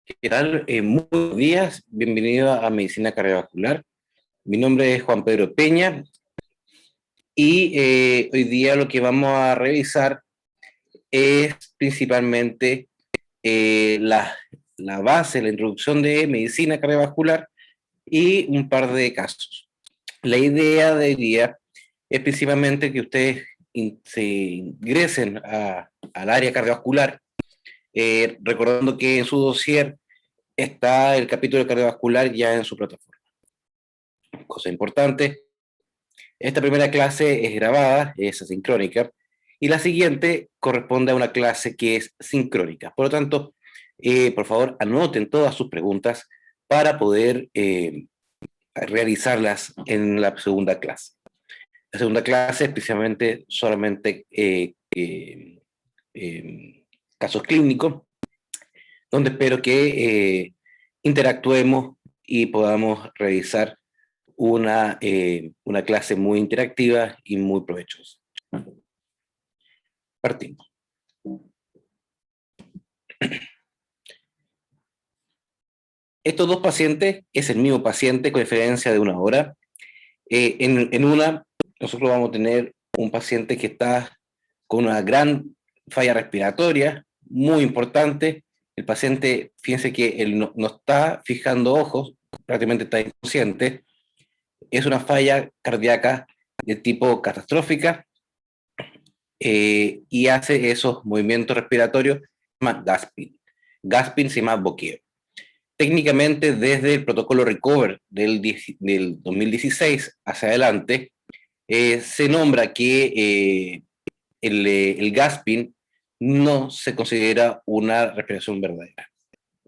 ¿Qué tal? Muy buenos días, bienvenido a Medicina Cardiovascular. Mi nombre es Juan Pedro Peña y hoy día lo que vamos a revisar es principalmente la base, la introducción de medicina cardiovascular y un par de casos. La idea de hoy día es principalmente que ustedes se ingresen al área cardiovascular, recordando que en su dossier está el capítulo cardiovascular ya en su plataforma. Cosa importante, esta primera clase es grabada, es asincrónica, y la siguiente corresponde a una clase que es sincrónica. Por lo tanto, por favor, anoten todas sus preguntas para poder realizarlas en la segunda clase. La segunda clase es precisamente solamente casos clínicos, donde espero que interactuemos y podamos realizar una clase muy interactiva y muy provechosa. Partimos. Estos dos pacientes es el mismo paciente con diferencia de una hora. En una, nosotros vamos a tener un paciente que está con una gran falla respiratoria, muy importante. El paciente, fíjense que él no está fijando ojos, prácticamente está inconsciente. Es una falla cardíaca de tipo catastrófica y hace esos movimientos respiratorios, se llama gasping. Gasping se llama boqueo. Técnicamente, desde el protocolo RECOVER del 2016 hacia adelante, se nombra que el gasping no se considera una respiración verdadera.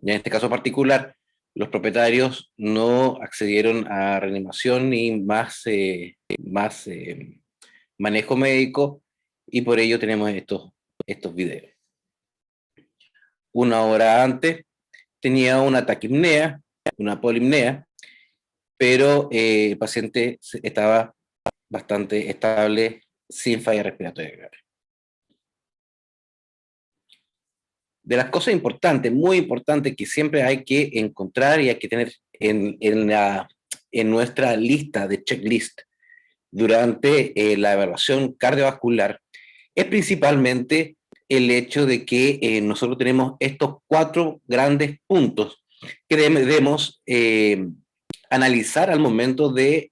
Y en este caso particular, los propietarios no accedieron a reanimación ni más manejo médico, y por ello tenemos estos videos. Una hora antes tenía una taquipnea, una polipnea, pero el paciente estaba bastante estable, sin falla respiratoria grave. De las cosas importantes, muy importantes, que siempre hay que encontrar y hay que tener en nuestra lista de checklist durante la evaluación cardiovascular, es principalmente el hecho de que nosotros tenemos estos 4 grandes puntos que debemos analizar al momento de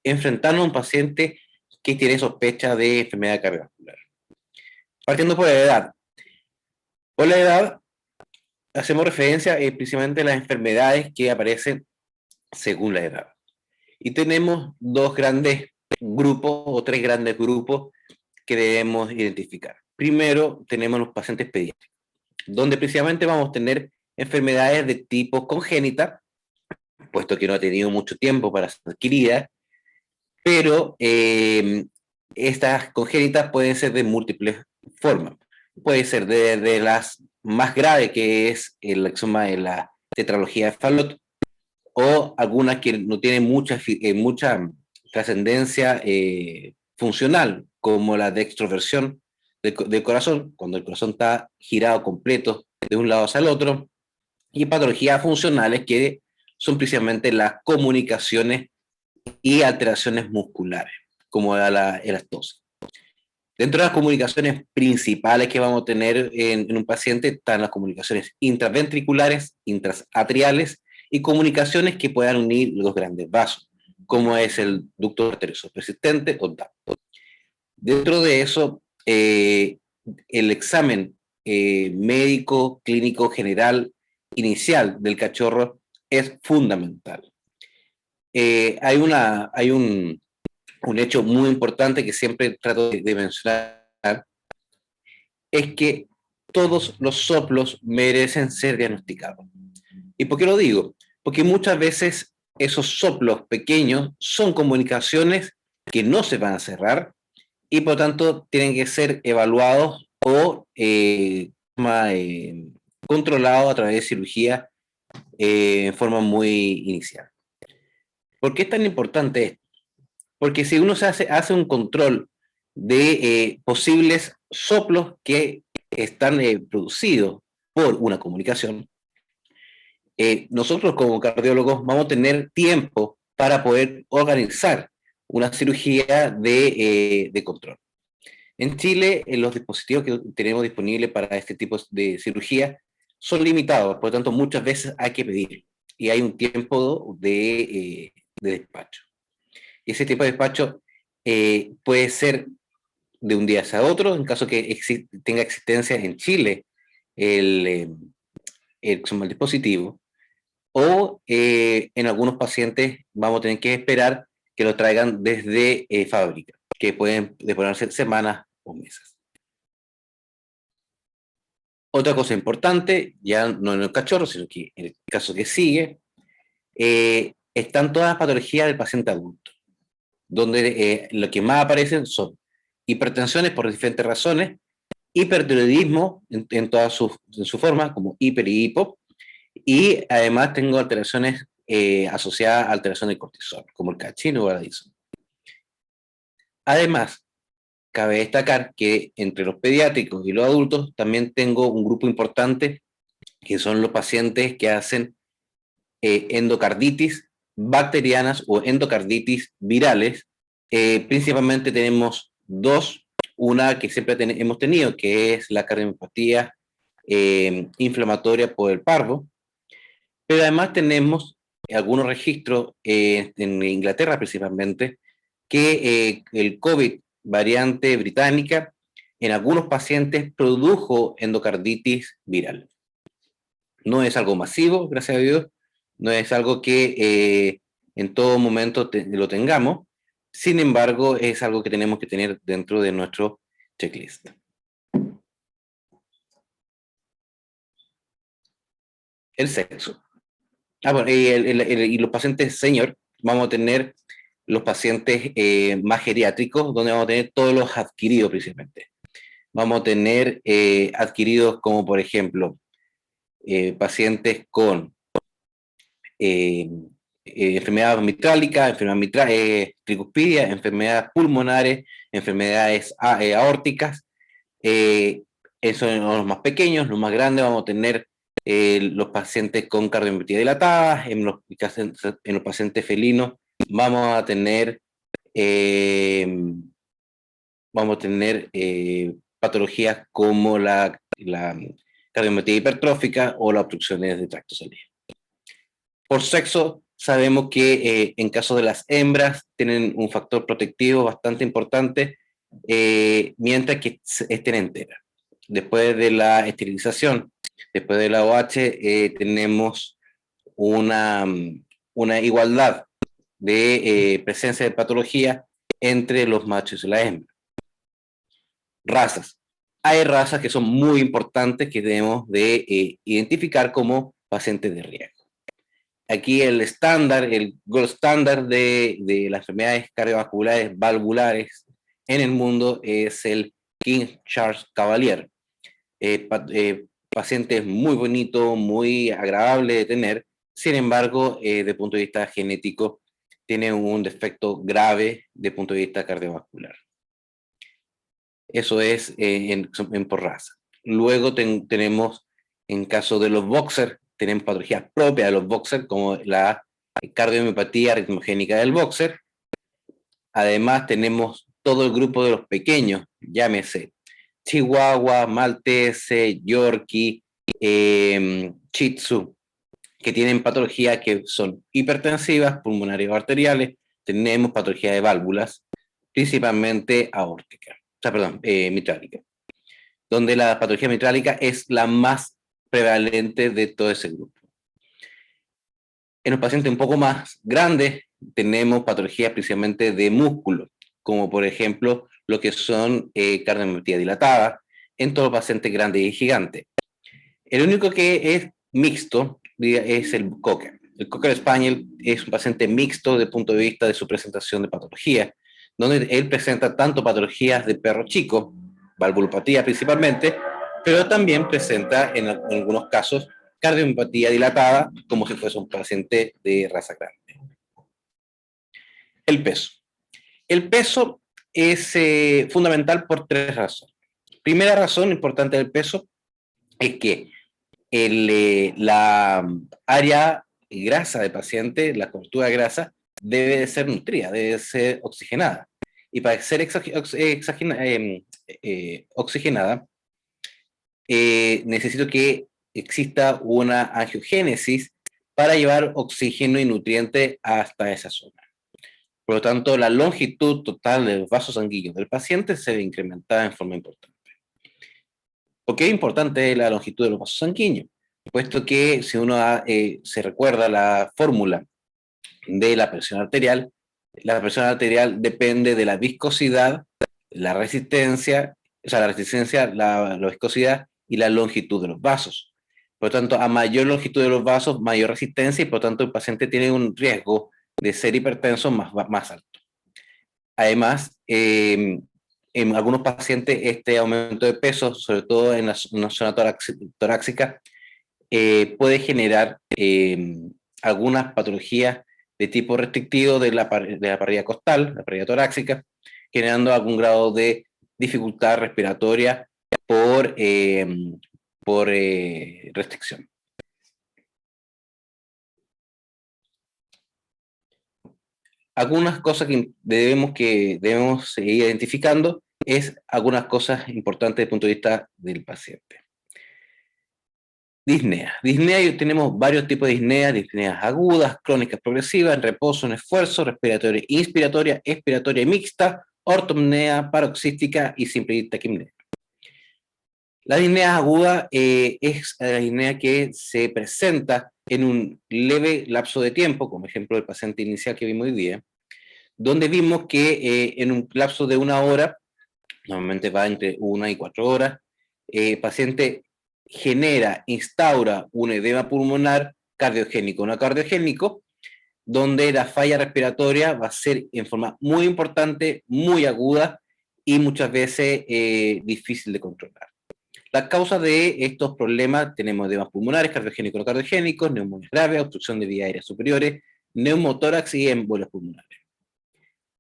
enfrentarnos a un paciente que tiene sospecha de enfermedad cardiovascular. Partiendo por la edad. Por la edad, hacemos referencia principalmente a las enfermedades que aparecen según la edad. Y tenemos 2 grandes grupos o 3 grandes grupos que debemos identificar. Primero, tenemos los pacientes pediátricos, donde precisamente vamos a tener enfermedades de tipo congénita, puesto que no ha tenido mucho tiempo para ser adquirida, pero estas congénitas pueden ser de múltiples formas. Puede ser de las más graves, que es el exoma de la tetralogía de Fallot, o algunas que no tienen mucha trascendencia funcional, como la dextroversión del corazón, cuando el corazón está girado completo de un lado hacia el otro, y patologías funcionales que son precisamente las comunicaciones y alteraciones musculares, como la elastosis. Dentro de las comunicaciones principales que vamos a tener en un paciente están las comunicaciones intraventriculares, intrasatriales y comunicaciones que puedan unir los grandes vasos, como es el ducto arterioso persistente o DAP. Dentro de eso, el examen médico, clínico, general, inicial del cachorro es fundamental. Hay un hecho muy importante que siempre trato de mencionar, es que todos los soplos merecen ser diagnosticados. ¿Y por qué lo digo? Porque muchas veces esos soplos pequeños son comunicaciones que no se van a cerrar y por lo tanto tienen que ser evaluados o controlados a través de cirugía en forma muy inicial. ¿Por qué es tan importante esto? Porque si uno hace un control de posibles soplos que están producidos por una comunicación, nosotros como cardiólogos vamos a tener tiempo para poder organizar una cirugía de control. En Chile, los dispositivos que tenemos disponibles para este tipo de cirugía son limitados, por lo tanto muchas veces hay que pedir y hay un tiempo de despacho. Y ese tipo de despacho puede ser de un día hacia otro, en caso que tenga existencia en Chile el, el dispositivo, o en algunos pacientes vamos a tener que esperar que lo traigan desde fábrica, que pueden demorarse semanas o meses. Otra cosa importante, ya no en el cachorro, sino que en el caso que sigue, están todas las patologías del paciente adulto, donde lo que más aparecen son hipertensiones por diferentes razones, hipertiroidismo en toda su forma, como hiper y hipo, y además tengo alteraciones asociadas a alteración del cortisol, como el cachino o el Addison. Además, cabe destacar que entre los pediátricos y los adultos también tengo un grupo importante que son los pacientes que hacen endocarditis bacterianas o endocarditis virales. Principalmente tenemos dos, una que siempre hemos tenido, que es la cardiomiopatía inflamatoria por el parvo, pero además tenemos algunos registros en Inglaterra principalmente, que el COVID variante británica en algunos pacientes produjo endocarditis viral. No es algo masivo, gracias a Dios, no es algo que en todo momento lo tengamos, sin embargo, es algo que tenemos que tener dentro de nuestro checklist. El sexo. Bueno, y los pacientes senior, vamos a tener los pacientes más geriátricos, donde vamos a tener todos los adquiridos principalmente. Vamos a tener adquiridos como, por ejemplo, pacientes con enfermedad mitrálica, tricuspidia, enfermedades pulmonares, enfermedades aórticas. Esos son los más pequeños. Los más grandes vamos a tener los pacientes con cardiomiopatía dilatada. En los pacientes felinos vamos a tener patologías como la cardiomiopatía hipertrófica o las obstrucciones de tracto salivado. Por sexo, sabemos que en caso de las hembras tienen un factor protectivo bastante importante, mientras que estén enteras. Después de la esterilización, después de la OH, tenemos una igualdad de presencia de patología entre los machos y las hembras. Razas. Hay razas que son muy importantes que debemos de identificar como pacientes de riesgo. Aquí el gold estándar de las enfermedades cardiovasculares valvulares en el mundo es el King Charles Cavalier. Paciente muy bonito, muy agradable de tener, sin embargo, desde el punto de vista genético, tiene un defecto grave desde el punto de vista cardiovascular. Eso es por raza. Luego tenemos, en caso de los boxers, tenemos patologías propias de los boxers, como la cardiomiopatía ritmogénica del boxer. Además, tenemos todo el grupo de los pequeños, llámese Chihuahua, Maltese, Yorkie, Shih Tzu, que tienen patologías que son hipertensivas, pulmonares o arteriales. Tenemos patologías de válvulas, principalmente aórtica, mitrálica, donde la patología mitrálica es la más prevalente de todo ese grupo. En los pacientes un poco más grandes tenemos patologías principalmente de músculo, como por ejemplo lo que son cardiomiopatía dilatada en todos los pacientes grandes y gigantes. El único que es mixto es el Cocker. El Cocker Spaniel es un paciente mixto desde el punto de vista de su presentación de patología, donde él presenta tanto patologías de perro chico, valvulopatía principalmente, pero también presenta en algunos casos cardiomiopatía dilatada, como si fuese un paciente de raza grande. El peso. El peso es fundamental por tres razones. Primera razón importante del peso es que la área grasa del paciente, la cobertura grasa, debe de ser nutrida, debe ser oxigenada. Y para ser oxigenada, necesito que exista una angiogénesis para llevar oxígeno y nutriente hasta esa zona. Por lo tanto, la longitud total del vaso sanguíneo del paciente se ve incrementada en forma importante. ¿Por qué es importante la longitud de los vasos sanguíneos? Puesto que si uno se recuerda la fórmula de la presión arterial depende de la viscosidad, la resistencia, la viscosidad y la longitud de los vasos. Por lo tanto, a mayor longitud de los vasos, mayor resistencia y por lo tanto el paciente tiene un riesgo de ser hipertenso más alto. Además, en algunos pacientes este aumento de peso, sobre todo en la zona torácica, puede generar algunas patologías de tipo restrictivo de la parrilla costal, la parrilla torácica, generando algún grado de dificultad respiratoria por restricción. Algunas cosas que debemos seguir identificando es algunas cosas importantes desde el punto de vista del paciente. Disnea. Disnea, tenemos varios tipos de disneas agudas, crónicas progresivas, en reposo, en esfuerzo, respiratoria inspiratoria, expiratoria y mixta, ortopnea, paroxística y simple taquipnea. La disnea aguda es la disnea que se presenta en un leve lapso de tiempo, como ejemplo el paciente inicial que vimos hoy día, donde vimos que en un lapso de 1 hora, normalmente va entre 1 y 4 horas, el paciente instaura un edema pulmonar cardiogénico o no cardiogénico, donde la falla respiratoria va a ser en forma muy importante, muy aguda y muchas veces difícil de controlar. Las causas de estos problemas tenemos edemas pulmonares, cardiogénicos o no cardiogénicos, neumonías graves, obstrucción de vías aéreas superiores, neumotórax y embolias pulmonares.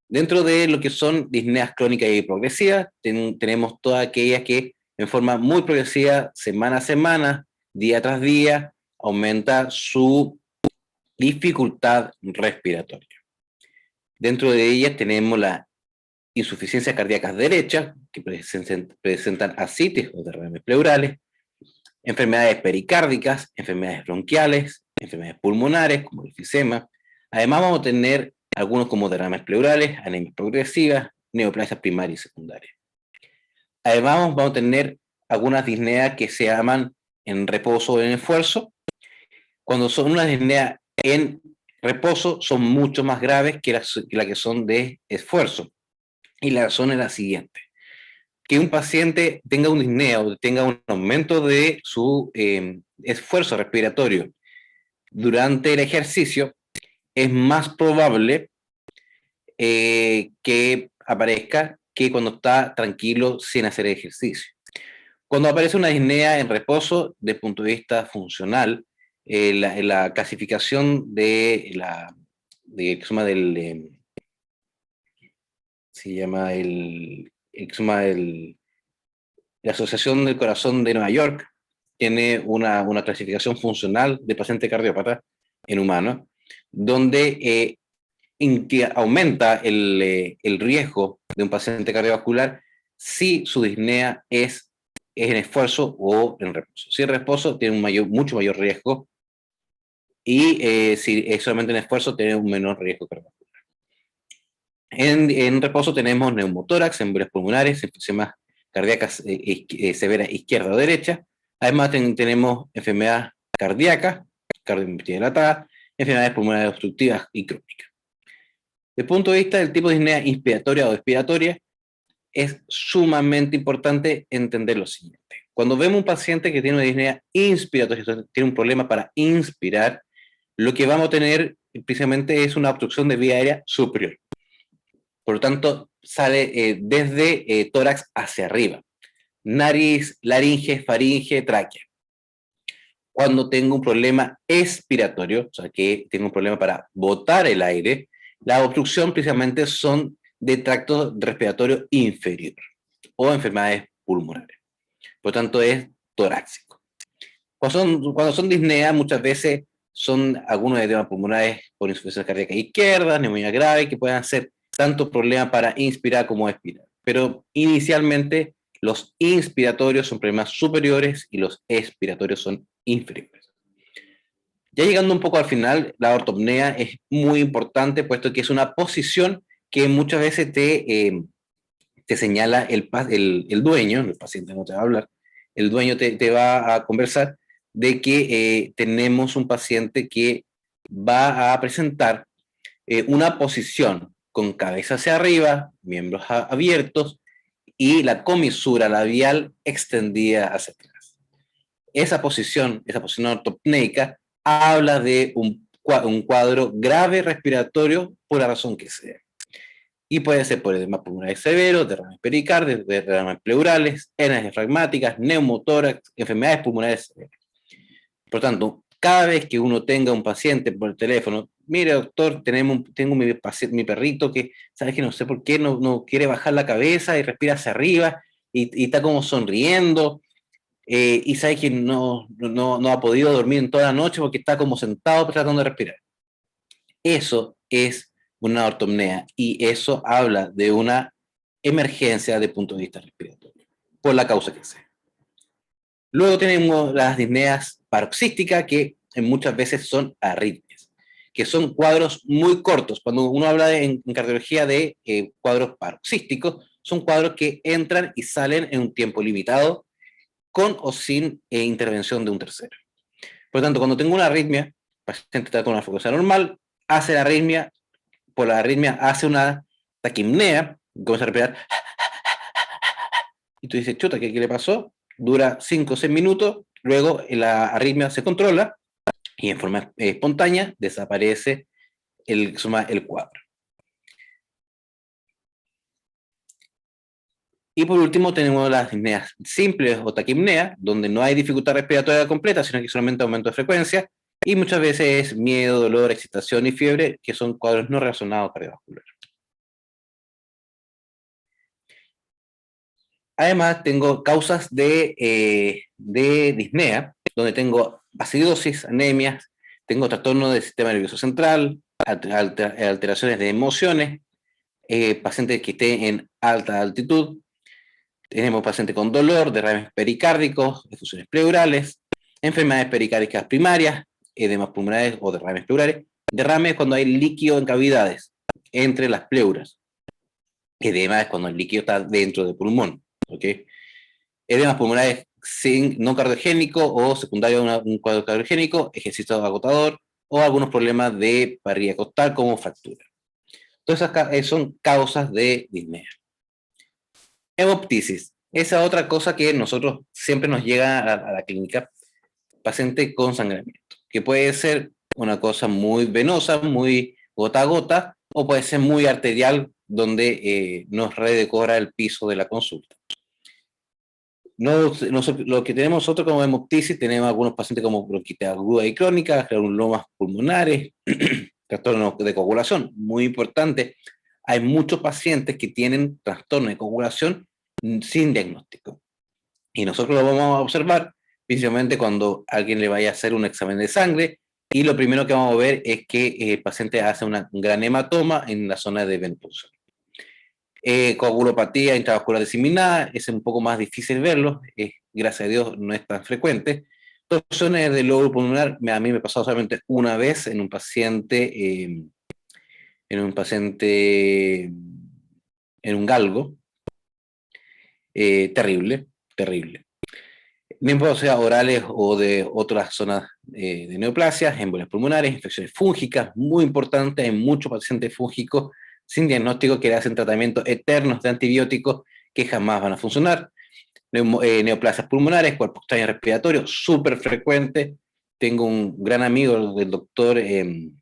Dentro de lo que son disneas crónicas y progresivas, tenemos todas aquellas que en forma muy progresiva, semana a semana, día tras día, aumenta su dificultad respiratoria. Dentro de ellas tenemos la insuficiencia cardíaca derecha, que presentan ascitis o derrames pleurales, enfermedades pericárdicas, enfermedades bronquiales, enfermedades pulmonares como el enfisema. Además vamos a tener algunos como derrames pleurales, anemias progresivas, neoplasias primarias y secundarias. Además vamos a tener algunas disneas que se llaman en reposo o en esfuerzo. Cuando son unas disneas en reposo son mucho más graves que las que son de esfuerzo. Y la razón es la siguiente: que un paciente tenga un disnea o tenga un aumento de su esfuerzo respiratorio durante el ejercicio, es más probable que aparezca que cuando está tranquilo sin hacer ejercicio. Cuando aparece una disnea en reposo, desde el punto de vista funcional, la clasificación de la Asociación del Corazón de Nueva York tiene una clasificación funcional de paciente cardiópata en humanos, donde aumenta el riesgo de un paciente cardiovascular si su disnea es en esfuerzo o en reposo. Si en reposo tiene mucho mayor riesgo y si es solamente en esfuerzo tiene un menor riesgo cardiovascular. En reposo tenemos neumotórax, embolias pulmonares, enfermedades cardíacas severas izquierda o derecha. Además tenemos enfermedades cardíacas, cardiomiopatía dilatada, enfermedades pulmonares obstructivas y crónicas. Desde el punto de vista del tipo de disnea inspiratoria o expiratoria, es sumamente importante entender lo siguiente. Cuando vemos un paciente que tiene una disnea inspiratoria, tiene un problema para inspirar, lo que vamos a tener precisamente es una obstrucción de vía aérea superior. Por lo tanto, sale desde tórax hacia arriba. Nariz, laringe, faringe, tráquea. Cuando tengo un problema expiratorio, o sea, que tengo un problema para botar el aire, la obstrucción precisamente son de tracto respiratorio inferior o enfermedades pulmonares. Por lo tanto, es torácico. Cuando son disnea, muchas veces son algunos edemas pulmonares por insuficiencia cardíaca izquierda, neumonía grave, que pueden ser tanto problemas para inspirar como expirar. Pero inicialmente los inspiratorios son problemas superiores y los expiratorios son inferiores. Ya llegando un poco al final, la ortopnea es muy importante, puesto que es una posición que muchas veces te señala el dueño, el paciente no te va a hablar, el dueño te va a conversar de que tenemos un paciente que va a presentar una posición con cabeza hacia arriba, miembros abiertos y la comisura labial extendida hacia atrás. Esa posición ortopneica, habla de un cuadro grave respiratorio por la razón que sea. Y puede ser por edemas pulmonares severos, derrames pericardios, derrames pleurales, hernias diafragmáticas, neumotórax, enfermedades pulmonares severas. Por tanto, cada vez que uno tenga un paciente por el teléfono, mire doctor, tengo mi perrito que, ¿sabes que no sé por qué no quiere bajar la cabeza y respira hacia arriba y está como sonriendo? Y sabe que no ha podido dormir en toda la noche porque está como sentado tratando de respirar. Eso es una ortopnea y eso habla de una emergencia desde el punto de vista respiratorio, por la causa que sea. Luego tenemos las disneas paroxísticas, que muchas veces son arritmias, que son cuadros muy cortos. Cuando uno habla en cardiología de cuadros paroxísticos, son cuadros que entran y salen en un tiempo limitado, con o sin intervención de un tercero. Por lo tanto, cuando tengo una arritmia, el paciente está con una frecuencia normal, hace la arritmia, por la arritmia hace una taquimnea, comienza a respirar, y tú dices, chuta, ¿qué le pasó? Dura 5 o 6 minutos, luego la arritmia se controla y en forma espontánea desaparece el cuadro. Y por último tenemos las disneas simples o taquimnea, donde no hay dificultad respiratoria completa, sino que solamente aumento de frecuencia, y muchas veces es miedo, dolor, excitación y fiebre, que son cuadros no relacionados cardiovasculares. Además, tengo causas de disnea, donde tengo acidosis, anemias, tengo trastorno del sistema nervioso central, alteraciones de emociones, pacientes que estén en alta altitud, tenemos pacientes con dolor, derrames pericárdicos, efusiones pleurales, enfermedades pericárdicas primarias, edemas pulmonares o derrames pleurales, derrames cuando hay líquido en cavidades entre las pleuras, edema es cuando el líquido está dentro del pulmón, ¿ok? Edemas pulmonares no cardiogénico o secundario a un cuadro cardiogénico, ejercicio agotador o algunos problemas de parrilla costal como fractura. Todas esas son causas de disnea. Hemoptisis. Esa otra cosa que nosotros siempre nos llega a la clínica, paciente con sangramiento, que puede ser una cosa muy venosa, muy gota a gota, o puede ser muy arterial, donde nos redecora el piso de la consulta. Lo que tenemos nosotros como hemoptisis, tenemos algunos pacientes como bronquitis aguda y crónica, granulomas pulmonares, trastornos de coagulación, muy importante. Hay muchos pacientes que tienen trastorno de coagulación sin diagnóstico. Y nosotros lo vamos a observar principalmente cuando alguien le vaya a hacer un examen de sangre y lo primero que vamos a ver es que el paciente hace un gran hematoma en la zona de venosa. Coagulopatía intravascular diseminada, es un poco más difícil verlo, gracias a Dios no es tan frecuente. Torsiones del lóbulo pulmonar, a mí me pasó solamente una vez en un paciente, en un galgo, terrible, terrible. Neumonias orales o de otras zonas de neoplasias, embolias pulmonares, infecciones fúngicas, muy importante, hay muchos pacientes fúngicos sin diagnóstico que le hacen tratamientos eternos de antibióticos que jamás van a funcionar. Neoplasias pulmonares, cuerpo extraño respiratorio, súper frecuente. Tengo un gran amigo del doctor, el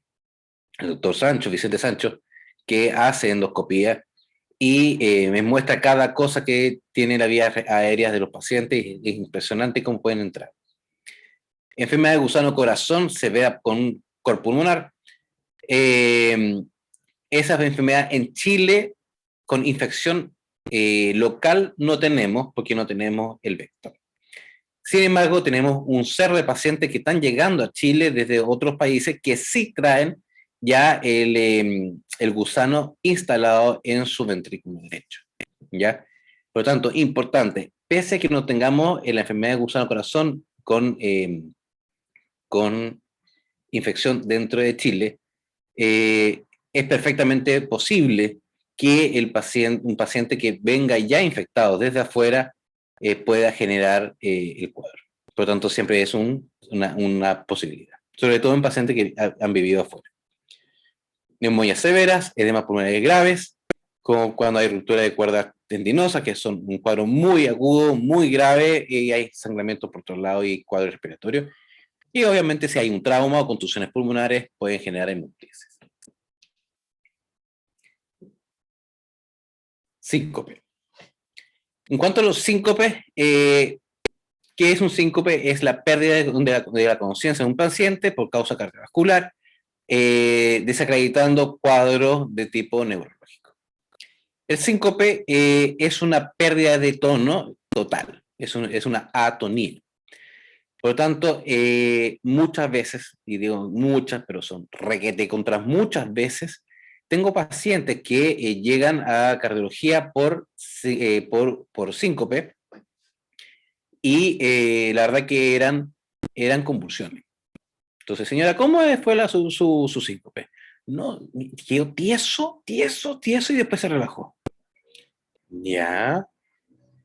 doctor Sancho, Vicente Sancho, que hace endoscopía y me muestra cada cosa que tiene la vía aérea de los pacientes. Es impresionante cómo pueden entrar. Enfermedad de gusano corazón, severa con cor pulmonar. Esa enfermedad en Chile con infección local no tenemos porque no tenemos el vector. Sin embargo, tenemos un cerro de pacientes que están llegando a Chile desde otros países que sí traen ya el gusano instalado en su ventrículo derecho, ¿ya? Por lo tanto, importante, pese a que no tengamos la enfermedad de gusano corazón con infección dentro de Chile, es perfectamente posible que un paciente que venga ya infectado desde afuera pueda generar el cuadro. Por lo tanto, siempre es una posibilidad, sobre todo en pacientes que han vivido afuera. Neumonías severas, edemas pulmonares graves, como cuando hay ruptura de cuerdas tendinosas, que son un cuadro muy agudo, muy grave, y hay sangramiento por todos lados y cuadro respiratorio. Y obviamente si hay un trauma o contusiones pulmonares, pueden generar hemoptisis. Síncope. En cuanto a los síncopes, ¿qué es un síncope? Es la pérdida de la conciencia de un paciente por causa cardiovascular, desacreditando cuadros de tipo neurológico. El síncope es una pérdida de tono total, es una atonía. Por lo tanto, muchas veces, y digo muchas, pero son requete contra muchas veces, tengo pacientes que llegan a cardiología por síncope y la verdad que eran convulsiones. Entonces, señora, ¿cómo fue su síncope? No, quedó tieso y después se relajó. Ya,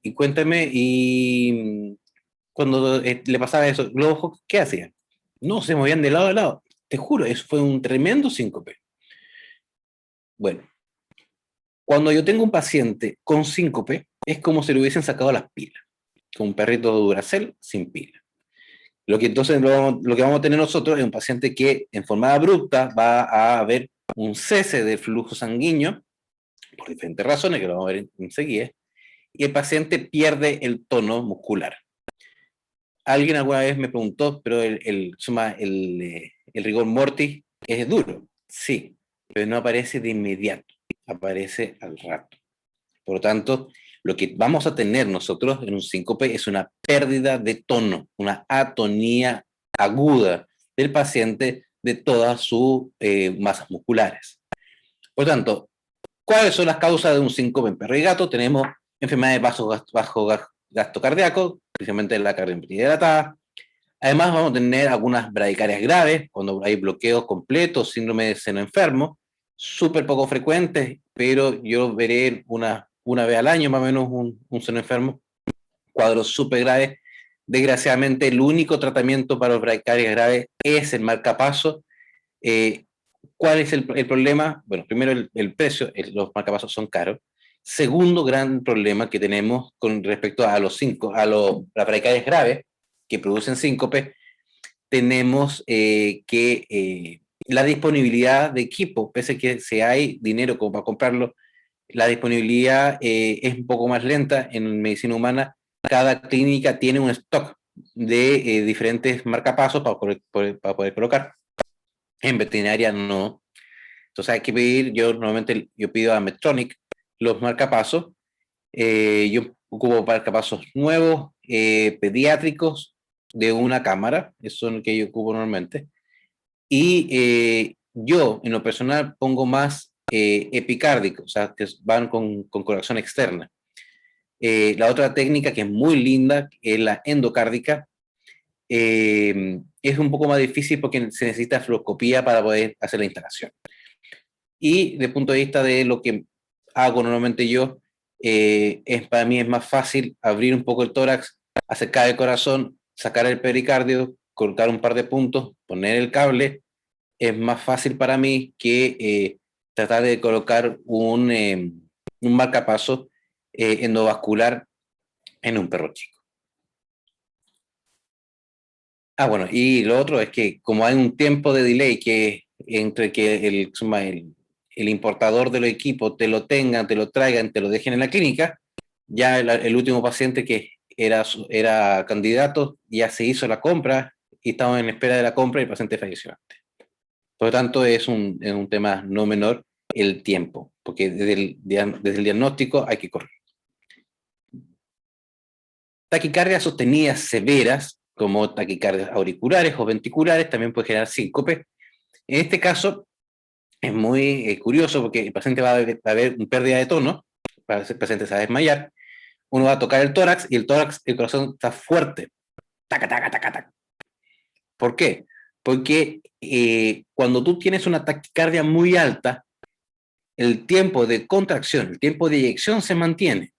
y cuéntame, y cuando le pasaba eso, los ojos, ¿qué hacían? No, se movían de lado a lado. Te juro, eso fue un tremendo síncope. Bueno, cuando yo tengo un paciente con síncope, es como si le hubiesen sacado las pilas, con un perrito de Duracell sin pila. Lo que entonces lo que vamos a tener nosotros es un paciente que en forma abrupta va a haber un cese del flujo sanguíneo, por diferentes razones que lo vamos a ver enseguida, y el paciente pierde el tono muscular. Alguien alguna vez me preguntó, pero el rigor mortis es duro. Sí, pero no aparece de inmediato, aparece al rato. Por lo tanto, lo que vamos a tener nosotros en un síncope es una pérdida de tono, una atonía aguda del paciente de todas sus masas musculares. Por lo tanto, ¿cuáles son las causas de un síncope en perro y gato? Tenemos enfermedades bajo gasto cardíaco, principalmente la cardiometría dilatada. Además, vamos a tener algunas bradicarias graves, cuando hay bloqueos completos, síndrome de seno enfermo, súper poco frecuentes, pero yo veré una vez al año más o menos un seno enfermo, cuadros súper graves. Desgraciadamente, el único tratamiento para los bradicarias graves es el marcapaso. Eh, ¿Cuál es el problema? Bueno, primero el precio, los marcapasos son caros. Segundo gran problema que tenemos con respecto a las bradicarias graves que producen síncope, tenemos la disponibilidad de equipo, pese a que si hay dinero como para comprarlo, la disponibilidad es un poco más lenta en medicina humana. Cada clínica tiene un stock de diferentes marcapasos para poder colocar. En veterinaria no. Entonces hay que pedir, normalmente yo pido a Medtronic los marcapasos. Yo ocupo marcapasos nuevos, pediátricos, de una cámara, eso es lo que yo ocupo normalmente. Y yo, en lo personal, pongo más epicárdicos, o sea, que van con corazón externa. La otra técnica que es muy linda es la endocárdica. Es un poco más difícil porque se necesita fluoroscopía para poder hacer la instalación. Y desde el punto de vista de lo que hago normalmente yo, para mí es más fácil abrir un poco el tórax, acercar el corazón, sacar el pericardio, colocar un par de puntos, poner el cable. Es más fácil para mí que tratar de colocar un marcapaso endovascular en un perro chico. Bueno, y lo otro es que como hay un tiempo de delay que entre que el importador del equipo te lo tengan, te lo traigan, te lo dejen en la clínica, ya el último paciente que era candidato ya se hizo la compra y estaba en espera de la compra y el paciente falleció antes. Por lo tanto, es un tema no menor el tiempo, porque desde el diagnóstico hay que correr. Taquicardias sostenidas severas, como taquicardias auriculares o ventriculares, también puede generar síncope. En este caso, es muy curioso porque el paciente va a haber una pérdida de tono, el paciente se va a desmayar, uno va a tocar el tórax y el tórax, el corazón está fuerte. Taca, taca, taca, taca. ¿Por qué? Porque cuando tú tienes una taquicardia muy alta, el tiempo de contracción, el tiempo de eyección se mantiene,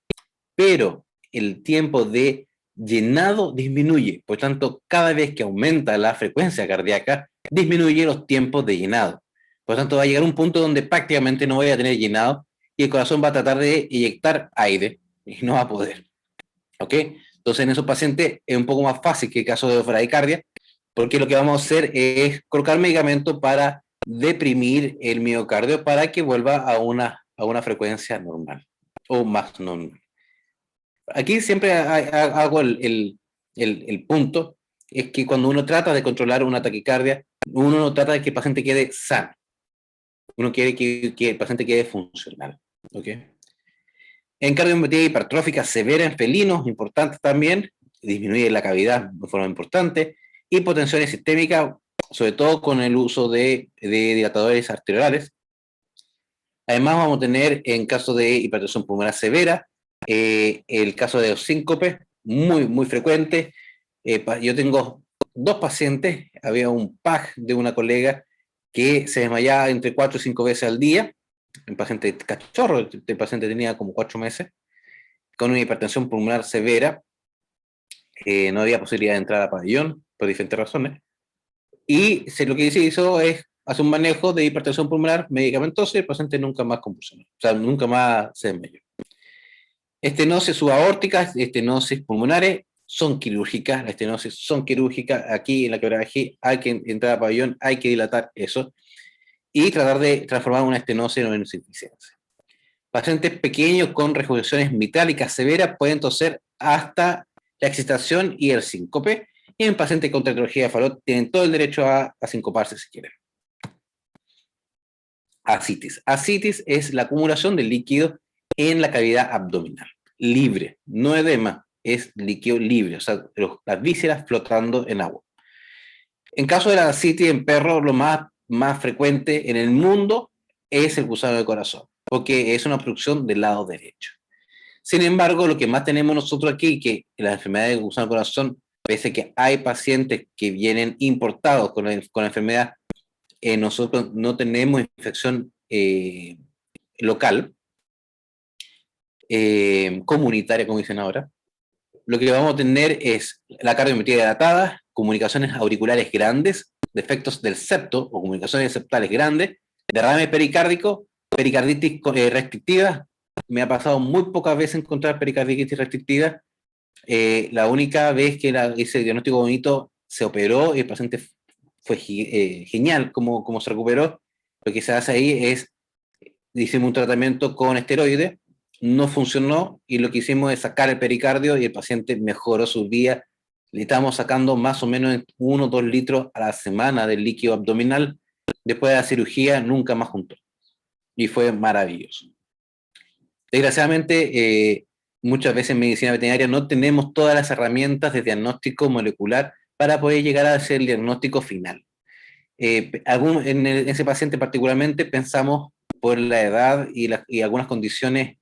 pero el tiempo de llenado disminuye. Por tanto, cada vez que aumenta la frecuencia cardíaca, disminuye los tiempos de llenado. Por tanto, va a llegar un punto donde prácticamente no voy a tener llenado y el corazón va a tratar de eyectar aire y no va a poder. ¿Ok? Entonces, en esos pacientes es un poco más fácil que el caso de bradicardia, porque lo que vamos a hacer es colocar medicamento para deprimir el miocardio para que vuelva a una frecuencia normal o más normal. Aquí siempre hago el punto, es que cuando uno trata de controlar una taquicardia, uno no trata de que el paciente quede sano, uno quiere que el paciente quede funcional. ¿Okay? En cardiomiopatía hipertrófica severa en felinos, importante también, disminuye la cavidad de forma importante, hipotensiones sistémicas, sobre todo con el uso de dilatadores arteriales. Además vamos a tener, en caso de hipertensión pulmonar severa, el caso de síncope, muy, muy frecuente. Yo tengo dos pacientes, había un PAG de una colega que se desmayaba entre 4 y 5 veces al día, un paciente cachorro, el paciente tenía como 4 meses, con una hipertensión pulmonar severa, no había posibilidad de entrar a pabellón por diferentes razones, y lo que se hizo es hacer un manejo de hipertensión pulmonar medicamentoso y el paciente nunca más convulsionó, o sea, nunca más se desmayó. Estenosis subaórticas, estenosis pulmonares son quirúrgicas, las estenosis son quirúrgicas, aquí en la quebrada G hay que entrar a pabellón, hay que dilatar eso, y tratar de transformar una estenosis en una insuficiencia. Pacientes pequeños con regurgitaciones mitrálicas severas pueden toser hasta la excitación y el síncope, y en pacientes con tetralogía de Fallot tienen todo el derecho a sincoparse si quieren. Ascitis. Ascitis es la acumulación de líquido en la cavidad abdominal, libre, no edema, es líquido libre, o sea, las vísceras flotando en agua. En caso de la ascitis en perros, lo más frecuente en el mundo es el gusano del corazón, porque es una obstrucción del lado derecho. Sin embargo, lo que más tenemos nosotros aquí, que las enfermedades del gusano del corazón, pese a que hay pacientes que vienen importados con la enfermedad, nosotros no tenemos infección local, comunitaria, como dicen ahora. Lo que vamos a tener es la cardiometría dilatada, comunicaciones auriculares grandes, defectos del septo o comunicaciones septales grandes, derrame pericárdico, pericarditis restrictiva. Me ha pasado muy pocas veces encontrar pericarditis restrictiva. La única vez que ese diagnóstico bonito se operó y el paciente fue genial como se recuperó. Lo que se hace ahí es, hicimos un tratamiento con esteroides, no funcionó y lo que hicimos es sacar el pericardio y el paciente mejoró su vida. Le estamos sacando más o menos 1 o 2 litros a la semana del líquido abdominal. Después de la cirugía nunca más juntó y fue maravilloso. Desgraciadamente, muchas veces en medicina veterinaria no tenemos todas las herramientas de diagnóstico molecular para poder llegar a hacer el diagnóstico final. En ese paciente particularmente pensamos por la edad y algunas condiciones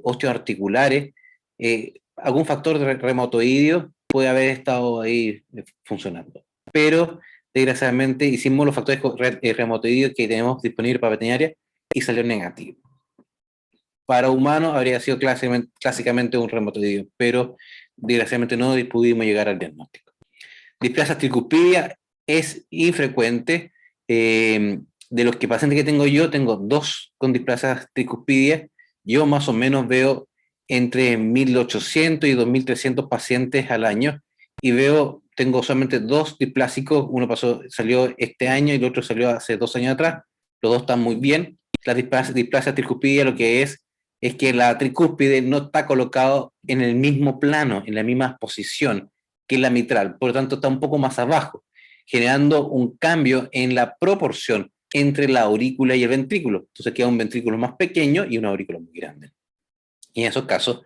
osteoarticulares, algún factor reumatoideo puede haber estado ahí funcionando. Pero desgraciadamente hicimos los factores reumatoideos que tenemos disponibles para veterinaria y salió negativo. Para humanos habría sido clásicamente un reumatoideo, pero desgraciadamente no pudimos llegar al diagnóstico. Displasia tricuspidia es infrecuente. De los pacientes que tengo yo, tengo 2 con displasia tricuspidia. Yo más o menos veo entre 1.800 y 2.300 pacientes al año y tengo solamente 2 displásicos. Uno salió este año y el otro salió hace 2 años atrás. Los 2 están muy bien. La displasia tricuspidia lo que es que la tricúspide no está colocado en el mismo plano, en la misma posición que la mitral, por lo tanto está un poco más abajo, generando un cambio en la proporción entre la aurícula y el ventrículo. Entonces queda un ventrículo más pequeño y una aurícula muy grande. Y en esos casos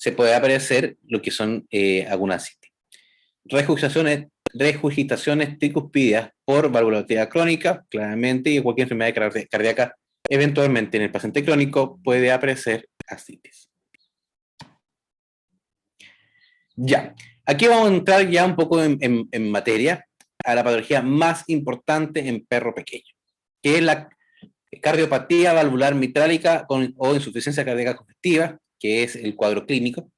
se puede aparecer lo que son agunasitis. Regurgitaciones tricuspidias por valvulopatía crónica, claramente, y cualquier enfermedad cardíaca, eventualmente en el paciente crónico puede aparecer ascitis. Ya, aquí vamos a entrar ya un poco en materia a la patología más importante en perro pequeño, que es la cardiopatía valvular mitrálica o insuficiencia cardíaca congestiva, que es el cuadro clínico.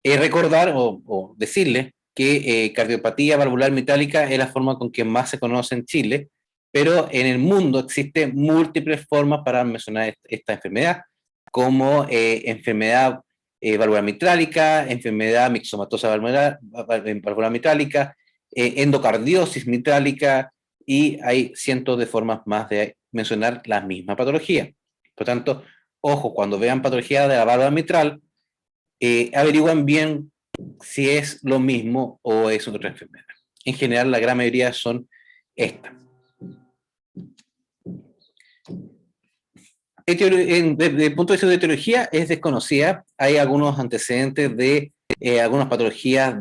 Recordar o decirle que cardiopatía valvular mitrálica es la forma con que más se conoce en Chile, pero en el mundo existen múltiples formas para mencionar esta enfermedad, como enfermedad valvular mitrálica, enfermedad mixomatosa valvular mitrálica, endocardiosis mitrálica, y hay cientos de formas más de mencionar la misma patología. Por tanto, ojo, cuando vean patología de la válvula mitral, averiguan bien si es lo mismo o es otra enfermedad. En general, la gran mayoría son estas. Desde el punto de vista de etiología, es desconocida. Hay algunos antecedentes de algunas patologías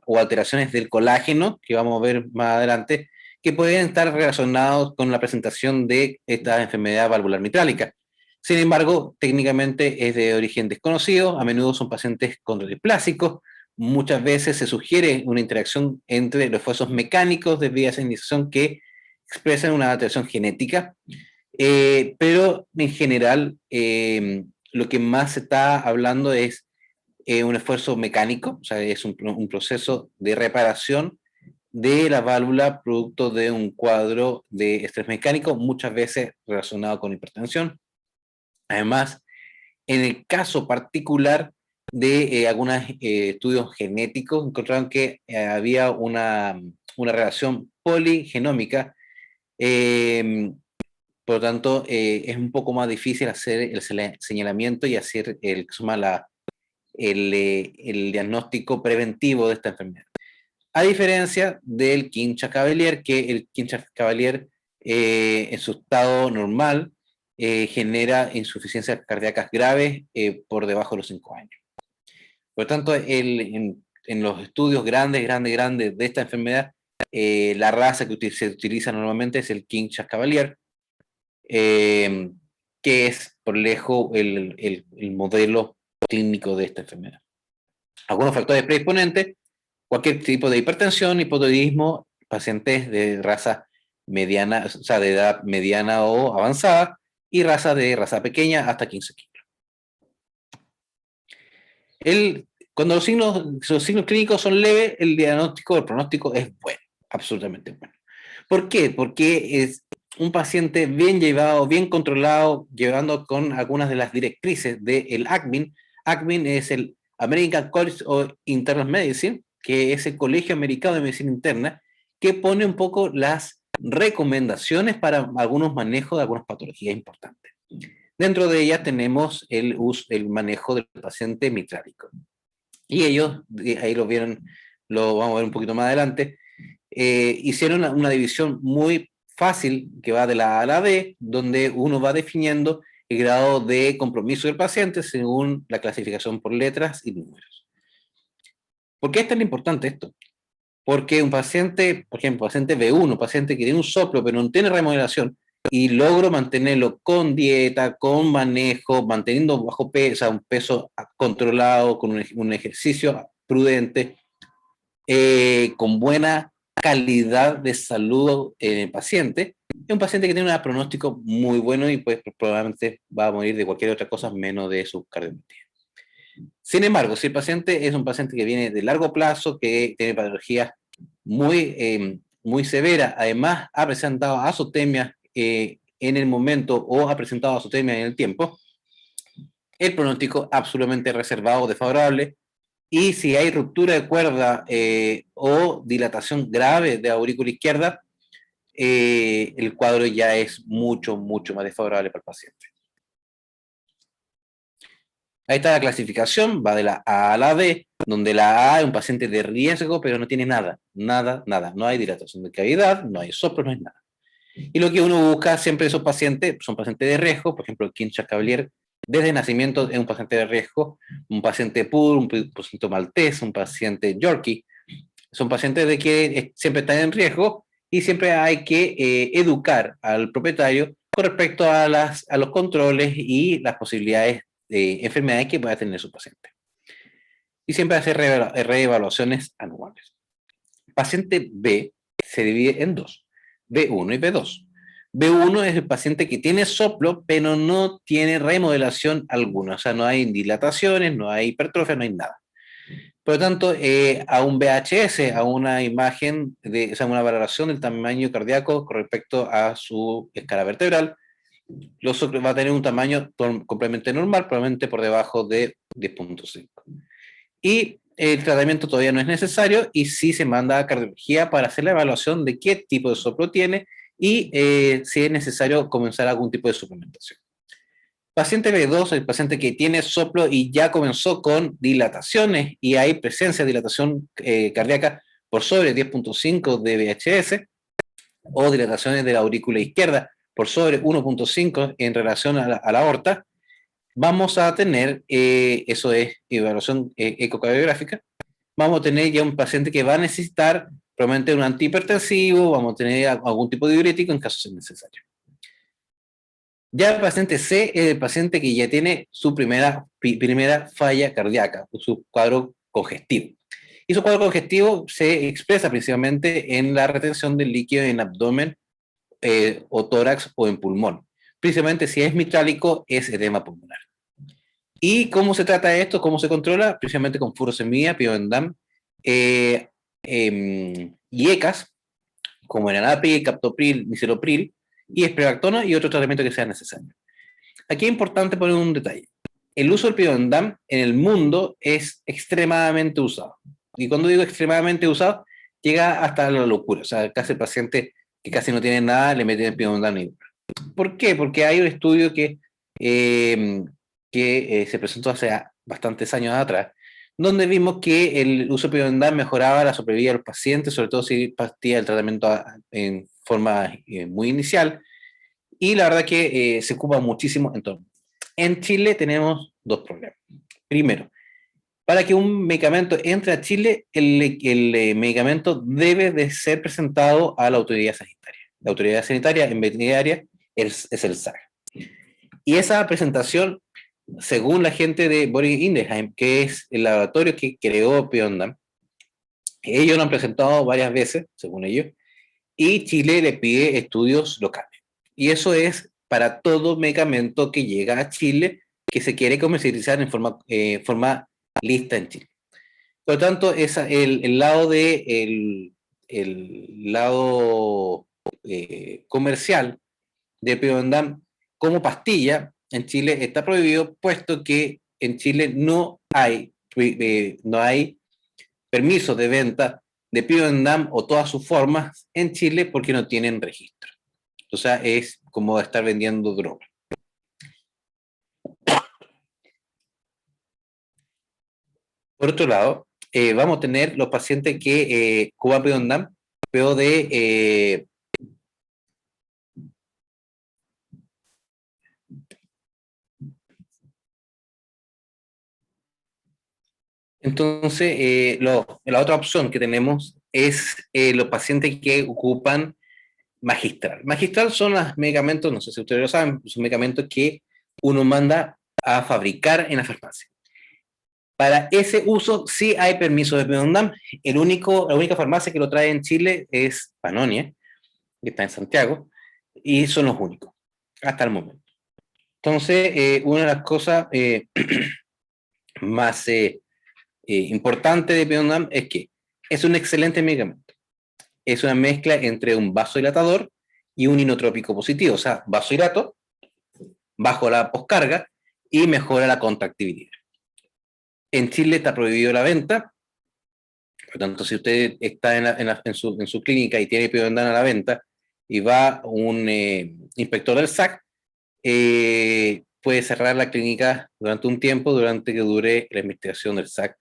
o alteraciones del colágeno, que vamos a ver más adelante, que pueden estar relacionados con la presentación de esta enfermedad valvular mitrálica. Sin embargo, técnicamente es de origen desconocido, a menudo son pacientes condroplásicos, muchas veces se sugiere una interacción entre los esfuerzos mecánicos de vía de señalización que expresan una alteración genética, pero en general lo que más se está hablando es un esfuerzo mecánico, o sea, es un proceso de reparación de la válvula producto de un cuadro de estrés mecánico, muchas veces relacionado con hipertensión. Además, en el caso particular de algunos estudios genéticos, encontraron que había una relación poligenómica, por lo tanto, es un poco más difícil hacer el señalamiento y hacer el diagnóstico preventivo de esta enfermedad. A diferencia del Kinshasa-Cavalier, que el Kinshasa-Cavalier en su estado normal genera insuficiencias cardíacas graves por debajo de los 5 años. Por lo tanto, en los estudios grandes de esta enfermedad, la raza que se utiliza normalmente es el Kinshasa-Cavalier, que es por lejos el modelo clínico de esta enfermedad. Algunos factores predisponentes: cualquier tipo de hipertensión, hipotiroidismo, pacientes de raza mediana, o sea, de edad mediana o avanzada, y raza pequeña hasta 15 kilos. Cuando los signos clínicos son leves, el pronóstico es bueno, absolutamente bueno. ¿Por qué? Porque es un paciente bien llevado, bien controlado, llevando con algunas de las directrices del ACMIN. ACMIN es el American College of Internal Medicine, que es el Colegio Americano de Medicina Interna, que pone un poco las recomendaciones para algunos manejos de algunas patologías importantes. Dentro de ellas tenemos el manejo del paciente mitrálico. Y ellos, ahí lo vieron, lo vamos a ver un poquito más adelante, hicieron una división muy fácil que va de la A a la B, donde uno va definiendo el grado de compromiso del paciente según la clasificación por letras y números. ¿Por qué es tan importante esto? Porque un paciente, por ejemplo, paciente B1, paciente que tiene un soplo pero no tiene remodelación, y logro mantenerlo con dieta, con manejo, manteniendo bajo peso, o sea, un peso controlado, con un ejercicio prudente, con buena calidad de salud en el paciente, es un paciente que tiene un pronóstico muy bueno y pues probablemente va a morir de cualquier otra cosa menos de su cardiopatía. Sin embargo, si el paciente es un paciente que viene de largo plazo, que tiene patologías muy severas, además ha presentado azotemia en el momento o ha presentado azotemia en el tiempo, el pronóstico absolutamente reservado, desfavorable. Y si hay ruptura de cuerda o dilatación grave de aurícula izquierda, el cuadro ya es mucho más desfavorable para el paciente. Ahí está la clasificación, va de la A a la B, donde la A es un paciente de riesgo, pero no tiene nada. No hay dilatación de cavidad, no hay soplo, no hay nada. Y lo que uno busca siempre esos pacientes, son pacientes de riesgo, por ejemplo, el Kinshasa-Cavalier desde nacimiento es un paciente de riesgo, un paciente PUR, un paciente maltés, un paciente Yorkie, son pacientes de que siempre están en riesgo y siempre hay que educar al propietario con respecto a los controles y las posibilidades de enfermedades que pueda tener su paciente. Y siempre hacer reevaluaciones anuales. Paciente B se divide en dos, B1 y B2. B1 es el paciente que tiene soplo, pero no tiene remodelación alguna, o sea, no hay dilataciones, no hay hipertrofia, no hay nada. Por lo tanto, a un VHS, a una imagen, o sea, una valoración del tamaño cardíaco con respecto a su escala vertebral, va a tener un tamaño completamente normal, probablemente por debajo de 10.5. Y el tratamiento todavía no es necesario y sí se manda a cardiología para hacer la evaluación de qué tipo de soplo tiene y si es necesario comenzar algún tipo de suplementación. Paciente B2, el paciente que tiene soplo y ya comenzó con dilataciones y hay presencia de dilatación cardíaca por sobre 10.5 de VHS o dilataciones de la aurícula izquierda por sobre 1.5 en relación a la aorta, vamos a tener, eso es evaluación ecocardiográfica, vamos a tener ya un paciente que va a necesitar probablemente un antihipertensivo, vamos a tener algún tipo de diurético en caso sea necesario. Ya el paciente C es el paciente que ya tiene su primera falla cardíaca, su cuadro congestivo. Y su cuadro congestivo se expresa principalmente en la retención del líquido en abdomen o tórax o en pulmón. Principalmente si es mitrálico, es edema pulmonar. ¿Y cómo se trata esto? ¿Cómo se controla? Principalmente con furosemida, pivendam, y ECAS, como enalapril, captopril, miselopril, y esprevactona y otro tratamiento que sea necesario. Aquí es importante poner un detalle. El uso del pivendam en el mundo es extremadamente usado. Y cuando digo extremadamente usado, llega hasta la locura. O sea, casi el paciente que casi no tiene nada le meten el pivendam. ¿Por qué? Porque hay un estudio que se presentó hace bastantes años atrás, donde vimos que el uso de pivendam mejoraba la sobrevida de los pacientes, sobre todo si partía el tratamiento en forma muy inicial, y la verdad que se ocupa muchísimo en todo. En Chile tenemos dos problemas. Primero, para que un medicamento entre a Chile, el medicamento debe de ser presentado a la autoridad sanitaria. La autoridad sanitaria en veterinaria es el SAG. Y esa presentación, según la gente de Boehringer Ingelheim, que es el laboratorio que creó Pionda, ellos lo han presentado varias veces, según ellos, y Chile le pide estudios locales. Y eso es para todo medicamento que llega a Chile que se quiere comercializar en forma lista en Chile. Por lo tanto, el lado el lado comercial de Pivendam como pastilla en Chile está prohibido, puesto que en Chile no hay permiso de venta de Pivendam o todas sus formas en Chile porque no tienen registro. O sea, es como estar vendiendo droga. Por otro lado, vamos a tener los pacientes que ocupan Pivendam, pero entonces, la otra opción que tenemos es los pacientes que ocupan magistral. Magistral son los medicamentos, no sé si ustedes lo saben, son medicamentos que uno manda a fabricar en la farmacia. Para ese uso sí hay permiso de Pivendam. La única farmacia que lo trae en Chile es Panonia, que está en Santiago, y son los únicos, hasta el momento. Entonces, una de las cosas más importantes de Pivendam es que es un excelente medicamento. Es una mezcla entre un vasodilatador y un inotrópico positivo, o sea, vasodilato, bajo la poscarga y mejora la contractibilidad. En Chile está prohibido la venta, por lo tanto, si usted está en su clínica y tiene Pivendam a la venta y va un inspector del SAC, puede cerrar la clínica durante un tiempo, durante que dure la investigación del SAC,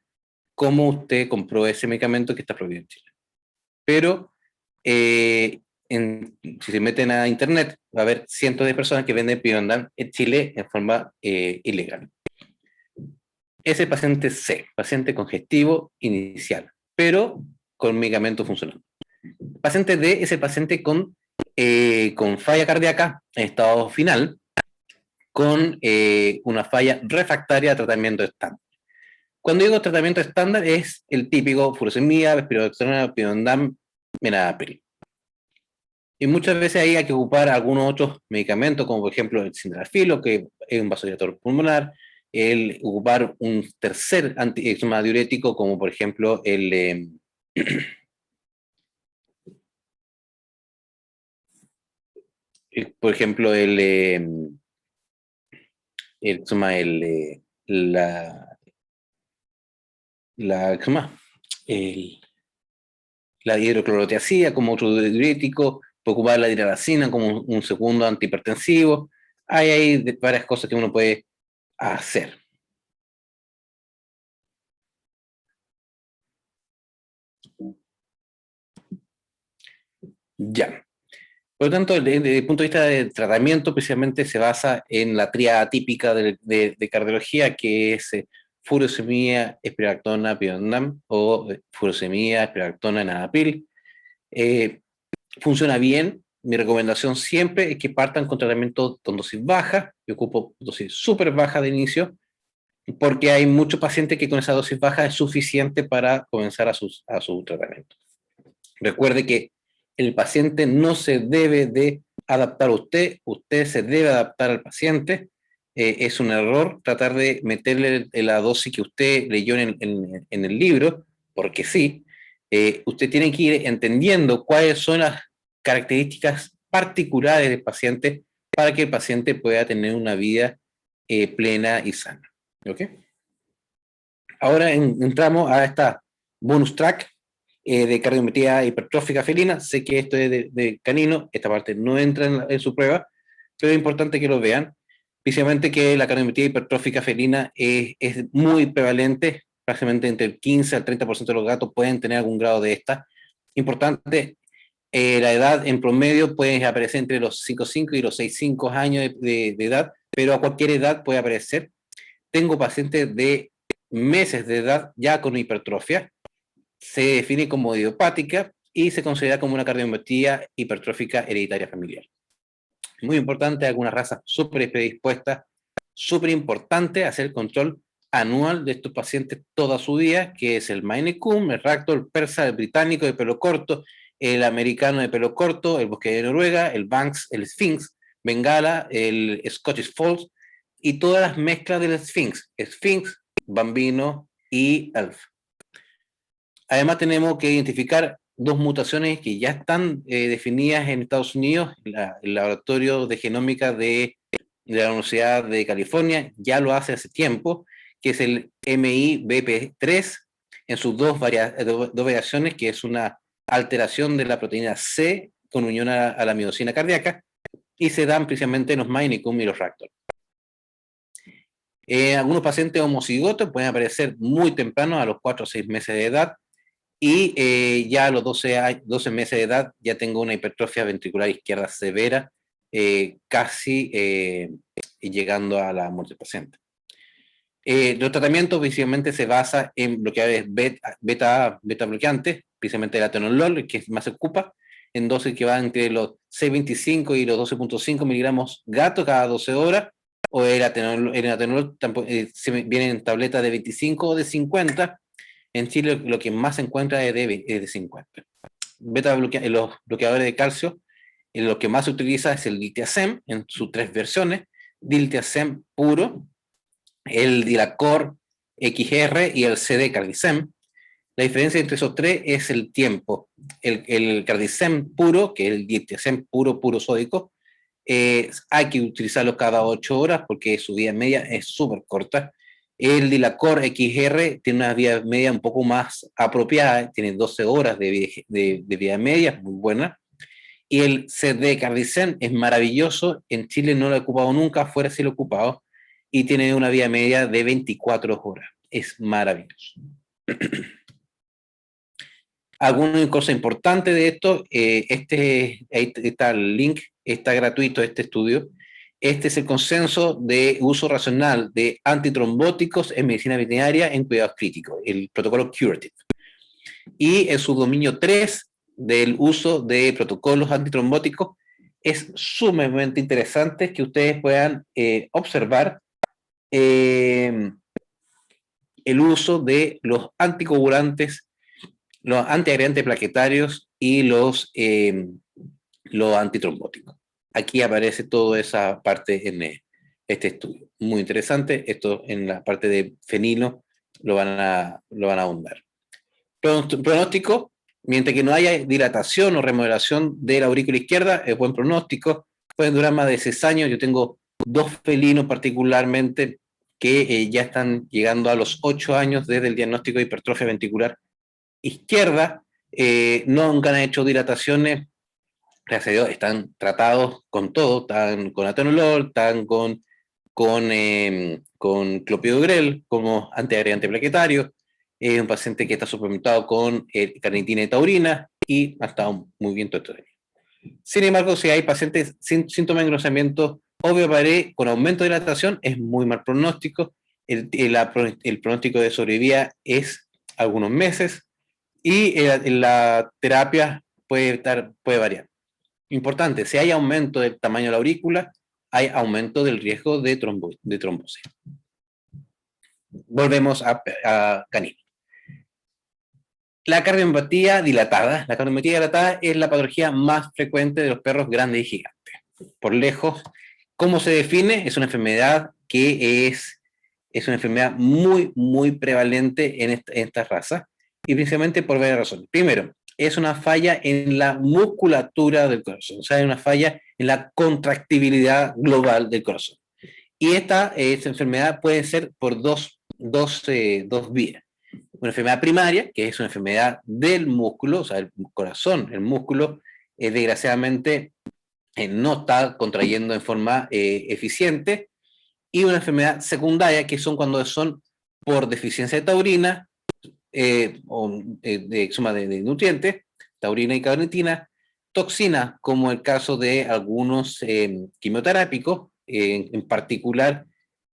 cómo usted compró ese medicamento que está prohibido en Chile. Pero si se meten a internet, va a haber cientos de personas que venden Piondan en Chile en forma ilegal. Ese paciente C, paciente congestivo inicial, pero con medicamento funcionando. Paciente D es el paciente con falla cardíaca en estado final, con una falla refractaria a tratamiento estándar. Cuando digo tratamiento estándar es el típico furosemida, espiroxatina, piondan, menadapil. Y muchas veces ahí hay que ocupar algunos otros medicamentos, como por ejemplo el sildenafil, que es un vasodilatador pulmonar, el ocupar un tercer diurético, como por ejemplo por ejemplo ¿qué más? El, la hidroclorotiazida como otro diurético, puede ocupar la hidralazina como un segundo antihipertensivo. Hay varias cosas que uno puede hacer. Ya. Por lo tanto, desde el punto de vista del tratamiento, precisamente se basa en la tríada típica de cardiología, que es furosemida, espironolactona, pionam, o furosemida, espironolactona, enalapril. Funciona bien. Mi recomendación siempre es que partan con tratamiento con dosis baja. Yo ocupo dosis súper baja de inicio, porque hay muchos pacientes que con esa dosis baja es suficiente para comenzar a su tratamiento. Recuerde que el paciente no se debe de adaptar a usted, usted se debe adaptar al paciente. Es un error tratar de meterle la dosis que usted leyó en el libro, porque sí, usted tiene que ir entendiendo cuáles son las características particulares del paciente para que el paciente pueda tener una vida plena y sana. ¿Ok? Ahora entramos a esta bonus track de cardiometría hipertrófica felina. Sé que esto es de canino, esta parte no entra en su prueba, pero es importante que lo vean. Precisamente que la cardiometría hipertrófica felina es muy prevalente, prácticamente entre el 15 al 30% de los gatos pueden tener algún grado de esta. Importante, la edad en promedio puede aparecer entre los 5,5 y los 6,5 años de edad, pero a cualquier edad puede aparecer. Tengo pacientes de meses de edad ya con hipertrofia, se define como idiopática y se considera como una cardiomiopatía hipertrófica hereditaria familiar. Muy importante, algunas razas súper predispuestas, súper importante hacer el control anual de estos pacientes toda su vida, que es el Maine Coon, el Ragdoll, el persa, el británico de pelo corto, el americano de pelo corto, el bosque de Noruega, el Banks, el Sphinx, Bengala, el Scottish Fold y todas las mezclas del Sphinx, Bambino y Elf. Además tenemos que identificar dos mutaciones que ya están definidas en Estados Unidos. El laboratorio de genómica de la Universidad de California ya lo hace tiempo, que es el MIBP3 en sus dos variaciones, que es una alteración de la proteína C con unión a la miocina cardíaca, y se dan precisamente en los Mainicum y los Ractor. Algunos pacientes homocigotos pueden aparecer muy temprano, a los 4 o 6 meses de edad, y ya a los 12 meses de edad ya tengo una hipertrofia ventricular izquierda severa, casi llegando a la muerte del paciente. Los tratamientos básicamente se basa en bloqueadores beta bloqueantes, precisamente el atenolol, que más se ocupa, en dosis que van entre los 6,25 y los 12,5 miligramos gato cada 12 horas, o el atenolol viene en tabletas de 25 o de 50. En Chile lo que más se encuentra es de 50. Los bloqueadores de calcio, lo que más se utiliza es el diltiazem en sus 3 versiones, diltiazem puro, el Dilacor XR y el CD Cardicem. La diferencia entre esos tres es el tiempo. El Cardicem puro, que es el diltiazem puro sódico, hay que utilizarlo cada 8 horas porque su vida media es súper corta. El Dilacor XR tiene una vida media un poco más apropiada, tiene 12 horas de vida media, muy buena. Y el CD Cardicem es maravilloso, en Chile no lo he ocupado nunca, fuera sí lo he ocupado, y tiene una vida media de 24 horas. Es maravilloso. Alguna cosa importante de esto, ahí está el link, está gratuito este estudio. Este es el consenso de uso racional de antitrombóticos en medicina veterinaria en cuidados críticos, el protocolo Curative. Y el subdominio 3 del uso de protocolos antitrombóticos es sumamente interesante que ustedes puedan observar el uso de los anticoagulantes, los antiagregantes plaquetarios y los antitrombóticos. Aquí aparece toda esa parte en este estudio. Muy interesante. Esto en la parte de fenilo lo van a ahondar. Pronóstico, mientras que no haya dilatación o remodelación de la aurícula izquierda, es buen pronóstico. Pueden durar más de 6 años. Yo tengo 2 felinos particularmente que ya están llegando a los 8 años desde el diagnóstico de hipertrofia ventricular izquierda. Nunca han hecho dilataciones, gracias a Dios, están tratados con todo, están con atenolol, están con clopidogrel como antiagregante plaquetario. Es un paciente que está suplementado con carnitina y taurina y ha estado muy bien todo esto. Sin embargo, si hay pacientes sin síntomas de engrosamiento obvio pared con aumento de dilatación, es muy mal pronóstico. El pronóstico de sobrevida es algunos meses y la terapia puede variar. Importante, si hay aumento del tamaño de la aurícula, hay aumento del riesgo de trombosis. Volvemos a canino. La cardiomiopatía dilatada. La cardiomiopatía dilatada es la patología más frecuente de los perros grandes y gigantes. Por lejos, ¿cómo se define? Es una enfermedad que es una enfermedad muy, muy prevalente en esta raza, y principalmente por varias razones. Primero, es una falla en la musculatura del corazón, o sea, es una falla en la contractibilidad global del corazón. Y esta enfermedad puede ser por dos vías. Una enfermedad primaria, que es una enfermedad del músculo, o sea, el corazón, el músculo, desgraciadamente no está contrayendo en forma eficiente, y una enfermedad secundaria, que son cuando son por deficiencia de taurina, o de suma de nutrientes, taurina y carnitina, toxina, como el caso de algunos quimioterápicos, en particular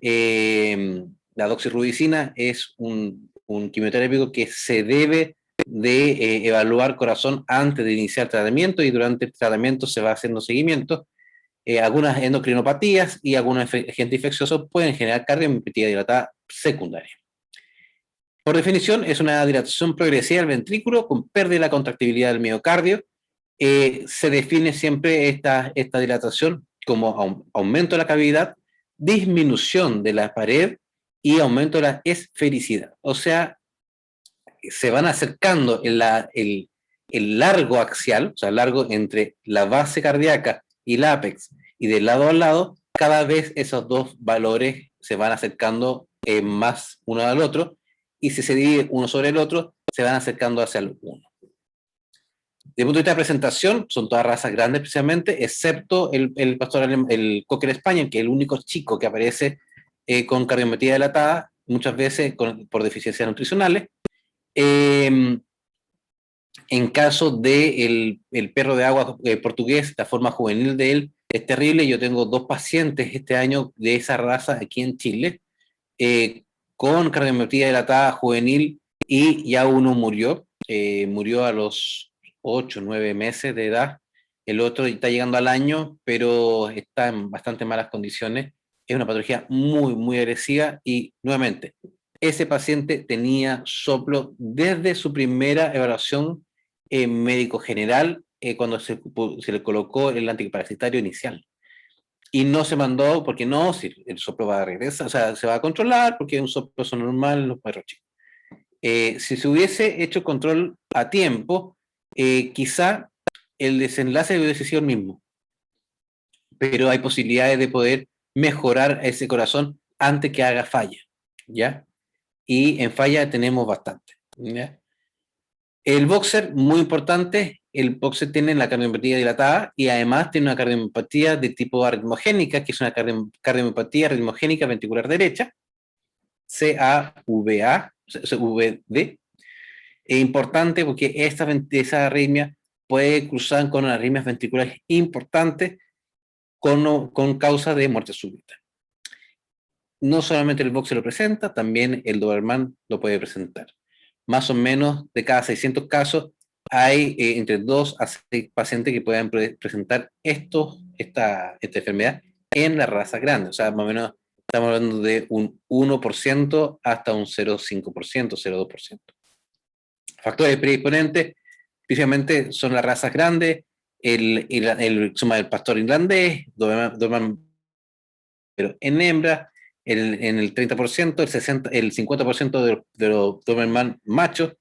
la doxirubicina es un quimioterápico que se debe de evaluar corazón antes de iniciar tratamiento, y durante el tratamiento se va haciendo seguimiento. Algunas endocrinopatías y algunos agentes infecciosos pueden generar cardiomiopatía dilatada secundaria. Por definición, es una dilatación progresiva del ventrículo con pérdida de la contractibilidad del miocardio. Se define siempre esta dilatación como aumento de la cavidad, disminución de la pared y aumento de la esfericidad. O sea, se van acercando el largo axial, o sea, el largo entre la base cardíaca y el ápex, y de lado a lado, cada vez esos dos valores se van acercando más uno al otro, y si se divide uno sobre el otro, se van acercando hacia el uno. Desde el punto de vista de presentación, son todas razas grandes precisamente, excepto el pastor el Cocker Spaniel, que es el único chico que aparece con cardiomiopatía dilatada, muchas veces por deficiencias nutricionales. En caso de el perro de agua portugués, la forma juvenil de él es terrible. Yo tengo 2 pacientes este año de esa raza aquí en Chile, con cardiomiopatía dilatada juvenil, y ya uno murió a los 8 9 meses de edad. El otro está llegando al año, pero está en bastante malas condiciones. Es una patología muy, muy agresiva, y nuevamente, ese paciente tenía soplo desde su primera evaluación médico general, cuando se le colocó el antiparasitario inicial. Y no se mandó porque no, si el soplo va a regresar, o sea, se va a controlar porque es un soplo normal en los perros chicos. Si se hubiese hecho control a tiempo, quizá el desenlace hubiese sido el mismo, pero hay posibilidades de poder mejorar ese corazón antes que haga falla, ¿ya? Y en falla tenemos bastante, ¿ya? El boxer, muy importante, el boxer tiene la cardiomiopatía dilatada, y además tiene una cardiomiopatía de tipo arritmogénica, que es una cardiomiopatía arritmogénica ventricular derecha, CAVA, CVD, Es importante porque esa arritmia puede cruzar con arritmias ventriculares importantes con causa de muerte súbita. No solamente el Vox lo presenta, también el Doberman lo puede presentar. Más o menos de cada 600 casos hay entre 2 a 6 pacientes que puedan presentar esta enfermedad en la raza grande. O sea, más o menos estamos hablando de un 1% hasta un 0,5%, 0,2%. Factores predisponentes, principalmente son las razas grandes, el pastor irlandés, Doberman, pero en hembra, en el 30%, el 50% de los Doberman machos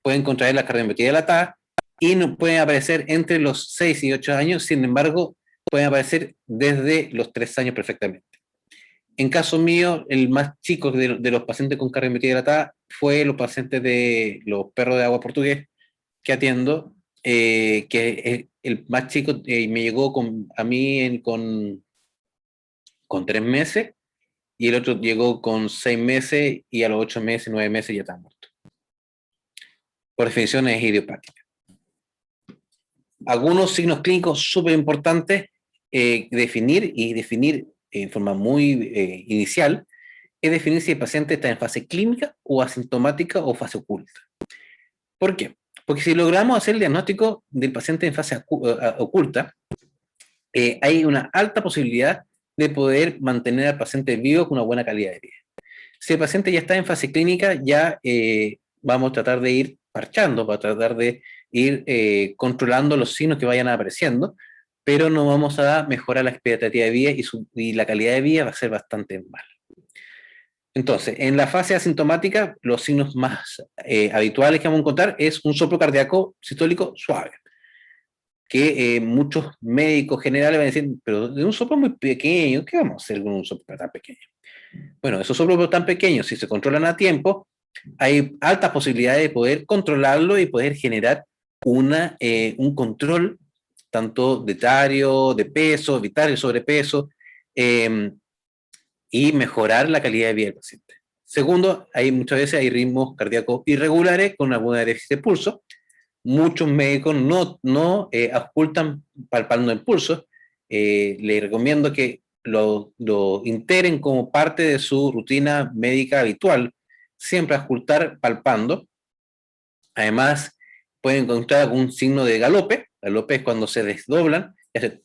pueden contraer la cardiomiopatía dilatada y no pueden aparecer entre los 6 y 8 años, sin embargo, pueden aparecer desde los 3 años perfectamente. En caso mío, el más chico de los pacientes con cardiomiopatía dilatada fue los pacientes de los perros de agua portugués que atiendo, que el más chico me llegó a mí con 3 meses y el otro llegó con 6 meses y a los 8 meses, 9 meses ya está muerto. Por definición es idiopática. Algunos signos clínicos súper importantes definir en forma muy inicial es definir si el paciente está en fase clínica o asintomática o fase oculta. ¿Por qué? Porque si logramos hacer el diagnóstico del paciente en fase oculta, hay una alta posibilidad de poder mantener al paciente vivo con una buena calidad de vida. Si el paciente ya está en fase clínica, ya vamos a tratar de ir parchando, para tratar de ir controlando los signos que vayan apareciendo, pero no vamos a mejorar la expectativa de vida y la calidad de vida va a ser bastante mala. Entonces, en la fase asintomática, los signos más habituales que vamos a encontrar es un soplo cardíaco sistólico suave, que muchos médicos generales van a decir, pero de un soplo muy pequeño, ¿qué vamos a hacer con un soplo tan pequeño? Bueno, esos soplos tan pequeños, si se controlan a tiempo, hay altas posibilidades de poder controlarlo y poder generar un control tanto de etario, de peso, vital, sobrepeso, y mejorar la calidad de vida del paciente. Segundo, muchas veces hay ritmos cardíacos irregulares con alguna déficit de pulso. Muchos médicos no ocultan palpando el pulso. Les recomiendo que lo integren como parte de su rutina médica habitual, siempre ocultar palpando. Además, pueden encontrar algún signo de galope. Galope es cuando se desdoblan y hacen.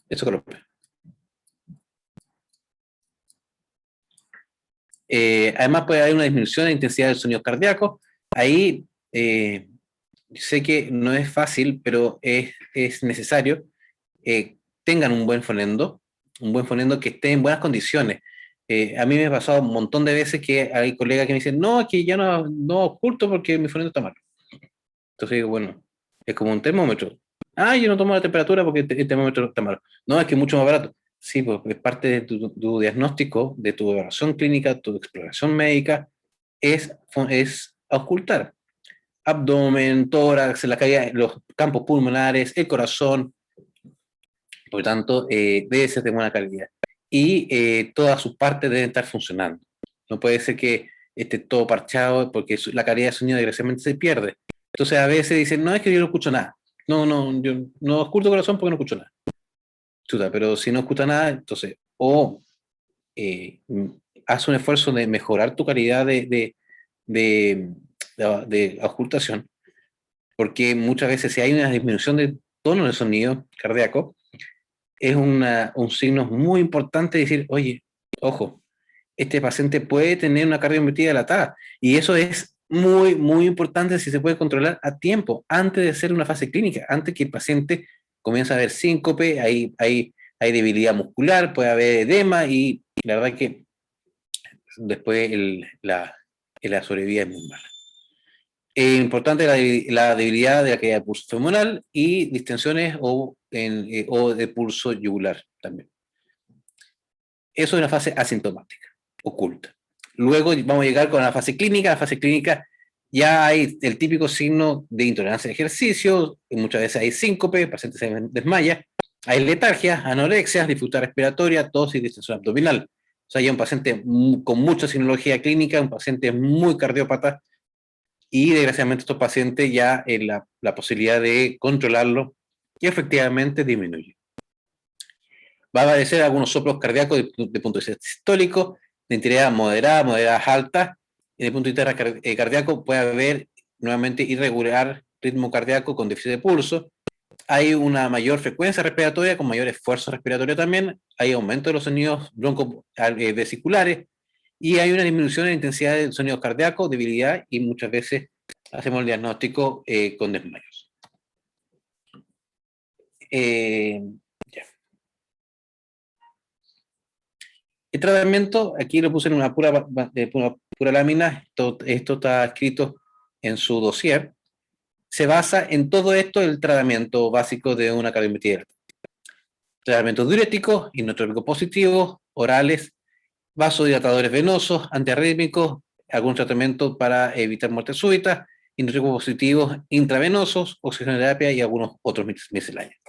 Eso galope. Además puede haber una disminución de intensidad del sonido cardíaco. Ahí sé que no es fácil, pero es necesario. Tengan un buen fonendo que esté en buenas condiciones. A mí me ha pasado un montón de veces que hay colegas que me dicen, no, aquí ya no oculto porque mi fonendo está malo. Entonces digo, bueno, es como un termómetro. Ah, yo no tomo la temperatura porque el termómetro está malo. No, es que es mucho más barato. Sí, pues es parte de tu diagnóstico, de tu evaluación clínica, tu exploración médica, es ocultar abdomen, tórax, la caída, los campos pulmonares, el corazón. Por lo tanto, debe ser de buena calidad. Y todas sus partes deben estar funcionando. No puede ser que esté todo parchado porque la calidad de sonido desgraciadamente se pierde. Entonces a veces dicen, no, es que yo no escucho nada. No, yo no escucho corazón porque no escucho nada. Chuta, pero si no escucha nada, entonces, eh, haz un esfuerzo de mejorar tu calidad de ocultación, porque muchas veces si hay una disminución de tono de sonido cardíaco, es un signo muy importante de decir, oye, ojo, este paciente puede tener una cardiomiopatía dilatada, y eso es muy, muy importante si se puede controlar a tiempo, antes de hacer una fase clínica, antes que el paciente comience a ver síncope, hay debilidad muscular, puede haber edema, y la verdad que después la sobrevida es muy mala. Es importante la debilidad de la caída de pulso femoral y distensiones o de pulso yugular también. Eso es una fase asintomática, oculta. Luego vamos a llegar con la fase clínica. La fase clínica ya hay el típico signo de intolerancia al ejercicio, muchas veces hay síncope, el paciente se desmaya. Hay letargia, anorexia, dificultad respiratoria, tos y distensión abdominal. O sea, hay un paciente con mucha sinología clínica, un paciente muy cardiópata, y desgraciadamente estos pacientes ya la posibilidad de controlarlo y efectivamente disminuye. Va a aparecer algunos soplos cardíacos de punto de vista sistólico, de intensidad moderada, moderadas altas, y de punto de vista cardíaco puede haber nuevamente irregular ritmo cardíaco con déficit de pulso. Hay una mayor frecuencia respiratoria con mayor esfuerzo respiratorio también, hay aumento de los sonidos broncovesiculares y hay una disminución en la intensidad de sonidos cardíacos, debilidad, y muchas veces hacemos el diagnóstico con desmayos. Ya. El tratamiento, aquí lo puse en una pura lámina, esto está escrito en su dossier. Se basa en todo esto el tratamiento básico de una cardiometría. Tratamientos diuréticos, inotrópicos positivos, orales, vasodilatadores venosos, antiarrítmicos, algún tratamiento para evitar muerte súbita, inotrópicos positivos intravenosos, oxigenoterapia y algunos otros misceláneos.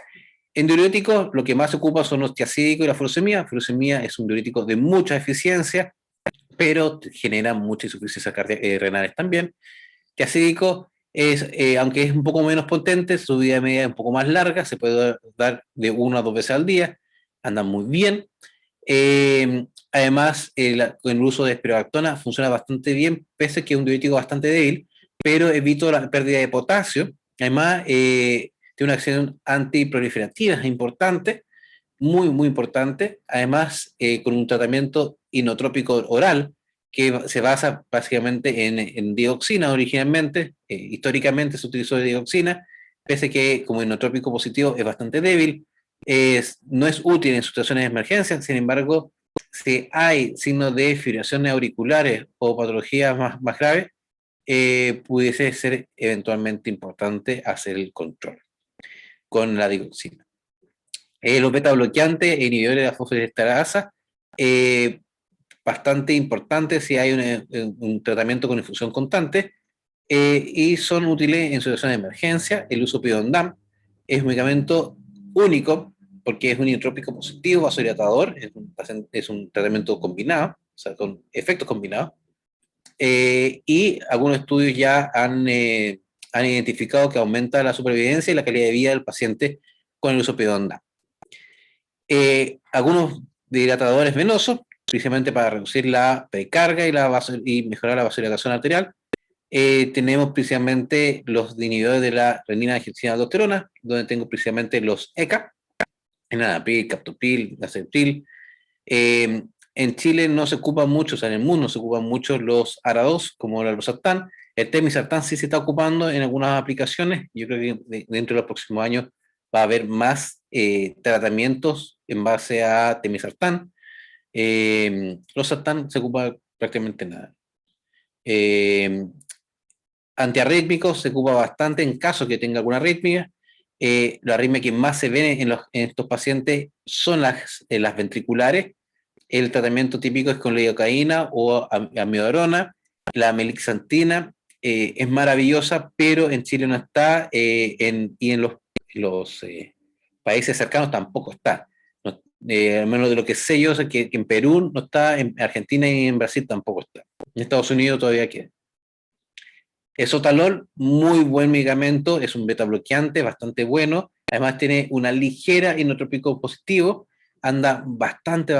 En diuréticos, lo que más se ocupa son los tiacídicos y la furosemida. La furosemida es un diurético de mucha eficiencia, pero genera mucha insuficiencia renales también. Tiacídico es, aunque es un poco menos potente, su vida media es un poco más larga, se puede dar de 1 a 2 veces al día, anda muy bien. Además, el uso de espironolactona funciona bastante bien, pese a que es un diurético bastante débil, pero evita la pérdida de potasio. Además, tiene una acción antiproliferativa importante, muy importante. Además, con un tratamiento inotrópico oral, que se basa básicamente en dioxina originalmente, históricamente se utilizó dioxina, pese a que como inotrópico positivo es bastante débil, no es útil en situaciones de emergencia. Sin embargo, si hay signos de fibrilaciones auriculares o patologías más graves, pudiese ser eventualmente importante hacer el control con la dioxina. Los beta bloqueantes e inhibidores de la fosfodiesterasa, bastante importante si hay un tratamiento con infusión constante, y son útiles en situaciones de emergencia. El uso pidondam es un medicamento único porque es un inotrópico positivo, vasodilatador, es un tratamiento combinado, o sea, con efectos combinados, y algunos estudios ya han identificado que aumenta la supervivencia y la calidad de vida del paciente con el uso pidondam. Algunos dilatadores venosos, precisamente para reducir la precarga y mejorar la vasodilatación arterial. Tenemos precisamente los inhibidores de la renina-angiotensina-aldosterona, donde tengo precisamente los ECA, enalapril, captopril, gaceptil. En Chile no se ocupan mucho, o sea, en el mundo no se ocupan mucho los ARA2, como el albosartán. El temmisartán sí se está ocupando en algunas aplicaciones. Yo creo que dentro de los próximos años va a haber más tratamientos en base a temmisartán. Los sartán se ocupa prácticamente nada. Antiarrítmicos se ocupa bastante en caso que tenga alguna arritmia. La arritmia que más se ve en estos pacientes son las ventriculares. El tratamiento típico es con lidocaína o amiodarona. La melixantina es maravillosa, pero en Chile no está, y en los países cercanos tampoco está. No, al menos de lo que sé yo, sé que en Perú no está, en Argentina y en Brasil tampoco está. En Estados Unidos todavía queda. Esotalol, muy buen medicamento, es un beta bloqueante bastante bueno, además tiene una ligera inotrópico positivo, anda bastante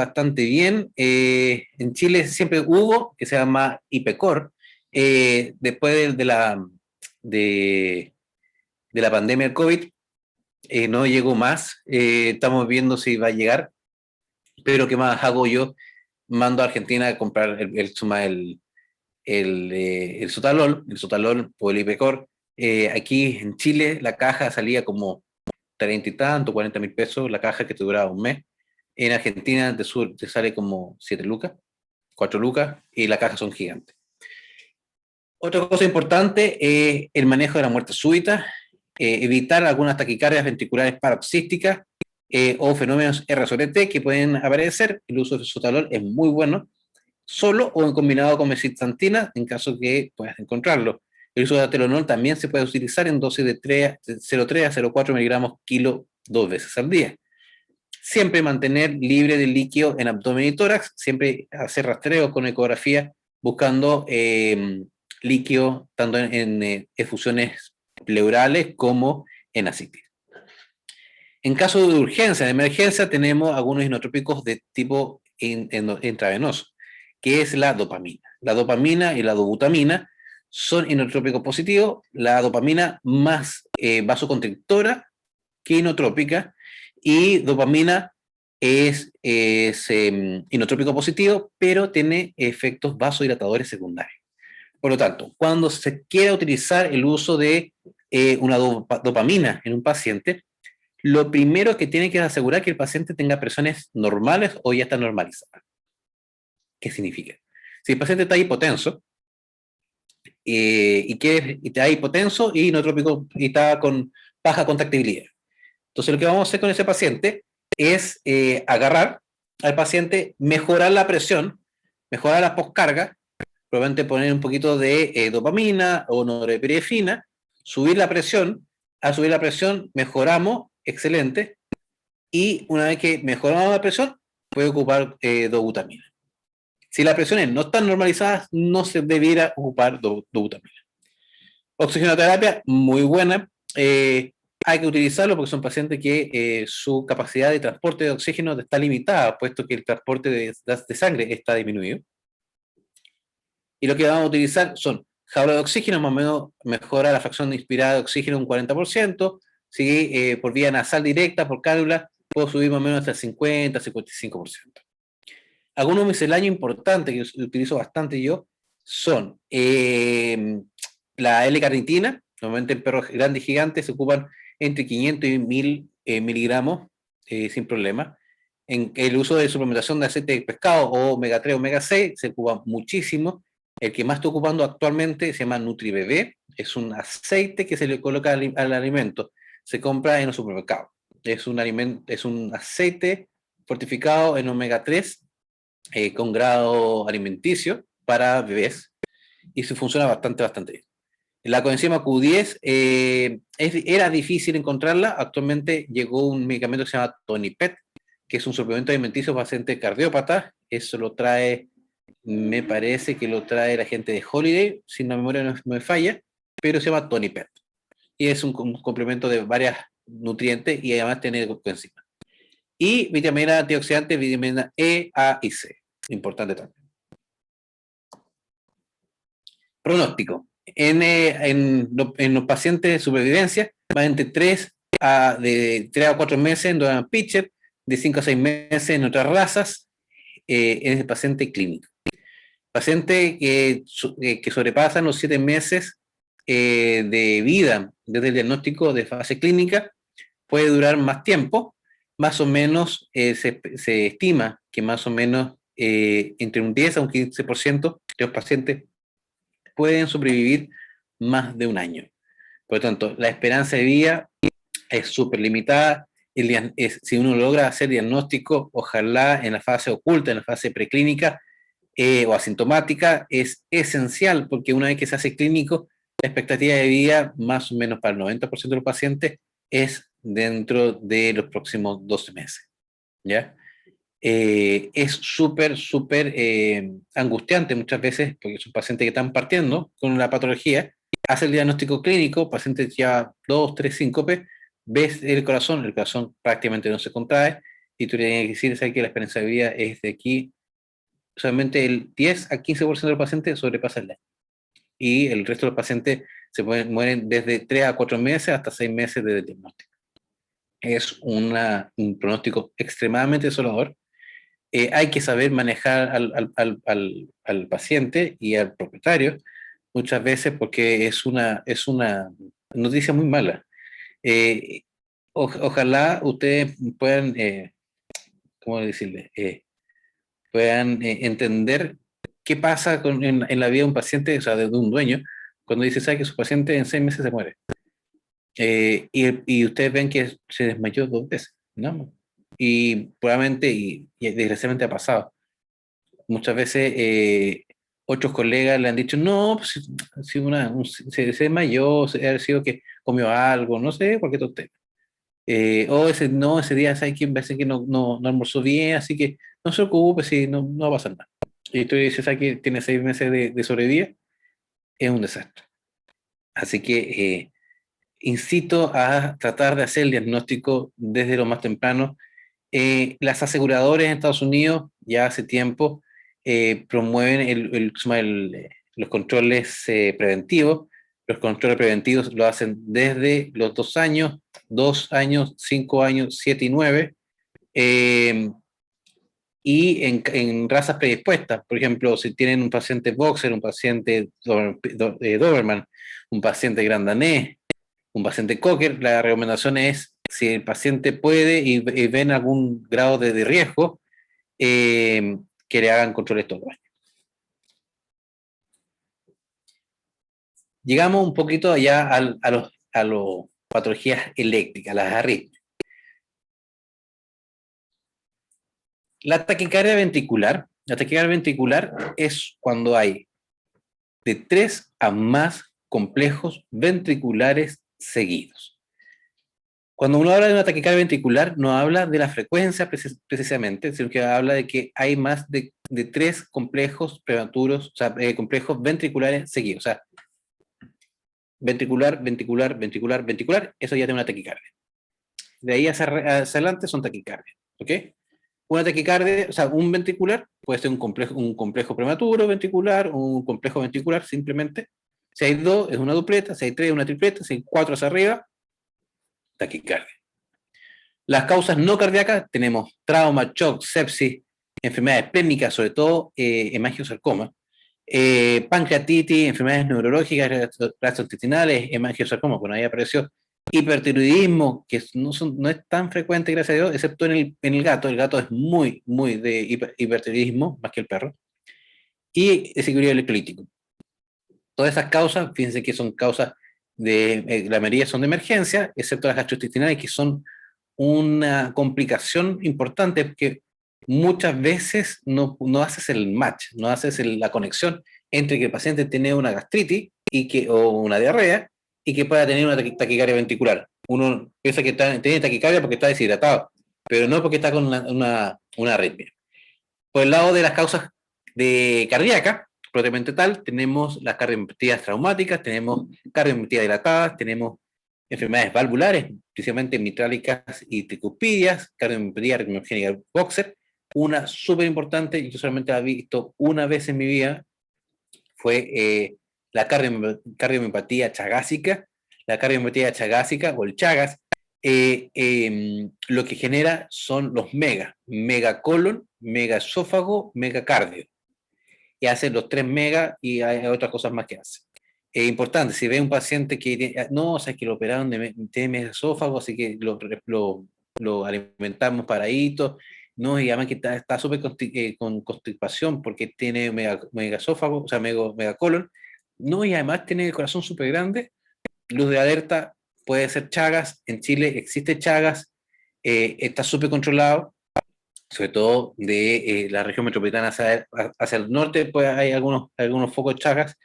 bien. En Chile siempre hubo, que se llama IPECOR, después de la pandemia del COVID, no llegó más, estamos viendo si va a llegar, pero ¿qué más hago yo? Mando a Argentina a comprar el Sotalol o el Ipecor. Aquí en Chile la caja salía como 30 y tanto, 40.000 pesos, la caja que te duraba un mes. En Argentina te sale como 7 lucas, 4 lucas, y las cajas son gigantes. Otra cosa importante es el manejo de la muerte súbita, evitar algunas taquicardias ventriculares paroxísticas o fenómenos RSOT que pueden aparecer. El uso de sotalol es muy bueno, solo o en combinado con mesitantina, en caso que puedas encontrarlo. El uso de atenolol también se puede utilizar en dosis de 0,3 a 0,4 miligramos kilo 2 veces al día. siempre mantener libre de líquido en abdomen y tórax, siempre hacer rastreo con ecografía buscando líquido tanto en efusiones pleurales como en ascitis. En caso de urgencia, de emergencia, tenemos algunos inotrópicos de tipo intravenoso, que es la dopamina. La dopamina y la dobutamina son inotrópicos positivos, la dopamina más vasoconstrictora que inotrópica, y dopamina es inotrópico positivo, pero tiene efectos vasodilatadores secundarios. Por lo tanto, cuando se quiera utilizar el uso de una dopamina en un paciente, lo primero que tiene que asegurar que el paciente tenga presiones normales o ya está normalizada. ¿Qué significa? Si el paciente está hipotenso y está hipotenso y inotrópico y está con baja contactibilidad, entonces lo que vamos a hacer con ese paciente es agarrar al paciente, mejorar la presión, mejorar la postcarga, probablemente poner un poquito de dopamina o norepinefrina, subir la presión, al subir la presión mejoramos, excelente, y una vez que mejoramos la presión, puede ocupar dobutamina. Si las presiones no están normalizadas, no se debiera ocupar dobutamina. Oxigenoterapia, muy buena. Hay que utilizarlo porque son pacientes que su capacidad de transporte de oxígeno está limitada, puesto que el transporte de sangre está disminuido. Y lo que vamos a utilizar son jaula de oxígeno, más o menos mejora la fracción inspirada de oxígeno un 40%, ¿sí? Por vía nasal directa, por cánula, puedo subir más o menos hasta el 50-55%. Algunos misceláneos importantes que utilizo bastante yo son la L-carnitina, normalmente en perros grandes y gigantes se ocupan entre 500 y 1000 miligramos sin problema. En el uso de suplementación de aceite de pescado o omega 3 omega 6 se ocupa muchísimo. El que más estoy ocupando actualmente se llama NutriBebé, es un aceite que se le coloca al alimento, se compra en los supermercados. Es un aceite fortificado en omega 3 con grado alimenticio para bebés y se funciona bastante bien. La coenzima Q10 era difícil encontrarla, actualmente llegó un medicamento que se llama Tonipet, que es un suplemento alimenticio para pacientes cardiópatas, eso lo trae, me parece que lo trae la gente de Holiday, si la memoria no me falla, pero se llama Tonipet, y es un complemento de varios nutrientes y además tiene coenzima. Y vitamina antioxidante, vitamina E, A y C, importante también. Pronóstico. En los pacientes de supervivencia, va entre 3 a 4 meses en Doberman Pinscher, de 5 a 6 meses en otras razas, en el paciente clínico. Pacientes que sobrepasan los 7 meses de vida desde el diagnóstico de fase clínica, puede durar más tiempo, más o menos se estima que más o menos entre un 10 a un 15% de los pacientes pueden sobrevivir más de un año. Por lo tanto, la esperanza de vida es súper limitada. Si uno logra hacer diagnóstico, ojalá en la fase oculta, en la fase preclínica o asintomática, es esencial, porque una vez que se hace clínico, la expectativa de vida, más o menos para el 90% de los pacientes, es dentro de los próximos 12 meses. ¿Ya? Es súper angustiante muchas veces, porque son pacientes que están partiendo con la patología, hace el diagnóstico clínico, pacientes ya 2, 3 síncopes, ves el corazón prácticamente no se contrae, y tú tienes que decir, ¿sabes que la esperanza de vida es de aquí? Solamente el 10 a 15% de los pacientes sobrepasa el año, y el resto de los pacientes mueren desde 3 a 4 meses hasta 6 meses desde el diagnóstico. Es un pronóstico extremadamente desolador. Hay que saber manejar al paciente y al propietario muchas veces, porque es una noticia muy mala. Ojalá ustedes puedan, ¿cómo decirle? Puedan entender qué pasa en la vida de un paciente, o sea, de un dueño, cuando dice, sabe que su paciente en 6 meses se muere. Y ustedes ven que se desmayó 2 veces, ¿no? Y probablemente, y desgraciadamente ha pasado. Muchas veces otros colegas le han dicho, no, pues, si se desmayó, ha sido que comió algo, no sé, cualquier tontería. ese día hay quien parece que no almorzó bien, así que no se preocupe, si no va a pasar nada. Y tú dices, ¿sabes que tiene 6 meses de sobrevida? Es un desastre. Así que incito a tratar de hacer el diagnóstico desde lo más temprano. Las aseguradoras en Estados Unidos ya hace tiempo promueven los controles preventivos. Los controles preventivos lo hacen desde los 2 años, 2 años, 5 años, 7 y 9, eh, y en razas predispuestas. Por ejemplo, si tienen un paciente boxer, un paciente Doberman, un paciente Gran Danés, un paciente Cocker, la recomendación es, si el paciente puede y ven algún grado de riesgo, eh, que le hagan controles todos los años. Llegamos un poquito allá a los patologías eléctricas, las arritmias. La taquicardia ventricular es cuando hay de 3 a más complejos ventriculares seguidos. Cuando uno habla de una taquicardia ventricular, no habla de la frecuencia precisamente, sino que habla de que hay más de 3 complejos prematuros, o sea, complejos ventriculares seguidos. O sea, ventricular, ventricular, ventricular, ventricular, eso ya tiene una taquicardia. De ahí hacia adelante son taquicardias, ¿ok? Una taquicardia, o sea, un ventricular puede ser un complejo prematuro ventricular, un complejo ventricular simplemente. Si hay 2, es una dupleta, si hay 3, es una tripleta, si hay 4 hacia arriba, taquicardia. Las causas no cardíacas tenemos trauma, shock, sepsis, enfermedades plénicas, sobre todo hemangiosarcoma, pancreatitis, enfermedades neurológicas, gastrointestinales, hemangiosarcoma, bueno, ahí apareció hipertiroidismo, que no es tan frecuente, gracias a Dios, excepto en el gato. El gato es muy, muy de hipertiroidismo, más que el perro, y desequilibrio electrolítico. Todas esas causas, fíjense que son causas la mayoría son de emergencia, excepto las gastrointestinales, que son una complicación importante, porque muchas veces no haces el match, no haces la conexión entre que el paciente tiene una gastritis o una diarrea y que pueda tener una taquicardia ventricular. Uno piensa que tiene taquicardia porque está deshidratado, pero no porque está con una arritmia. Por el lado de las causas cardíacas, propiamente tal, tenemos las cardiopatías traumáticas, tenemos cardiopatías dilatadas, tenemos enfermedades valvulares, principalmente mitrálicas y tricuspidias, cardiopatía arritmogénica boxer. Una súper importante, y yo solamente la he visto una vez en mi vida, fue la cardiomiopatía chagásica. La cardiomiopatía chagásica o el Chagas, lo que genera son los megacolon, megaesófago, megacardio. Y hace los 3 mega y hay otras cosas más que hace. Es importante, si ve un paciente que no, o sea, que lo operaron de megaesófago, así que lo alimentamos paradito, no, y además que está súper con constipación porque tiene megaesófago, o sea, megacolon, no, y además tiene el corazón súper grande. Luz de alerta, puede ser Chagas. En Chile existe Chagas, está súper controlado, sobre todo de la región metropolitana hacia el norte, pues hay algunos focos Chagas,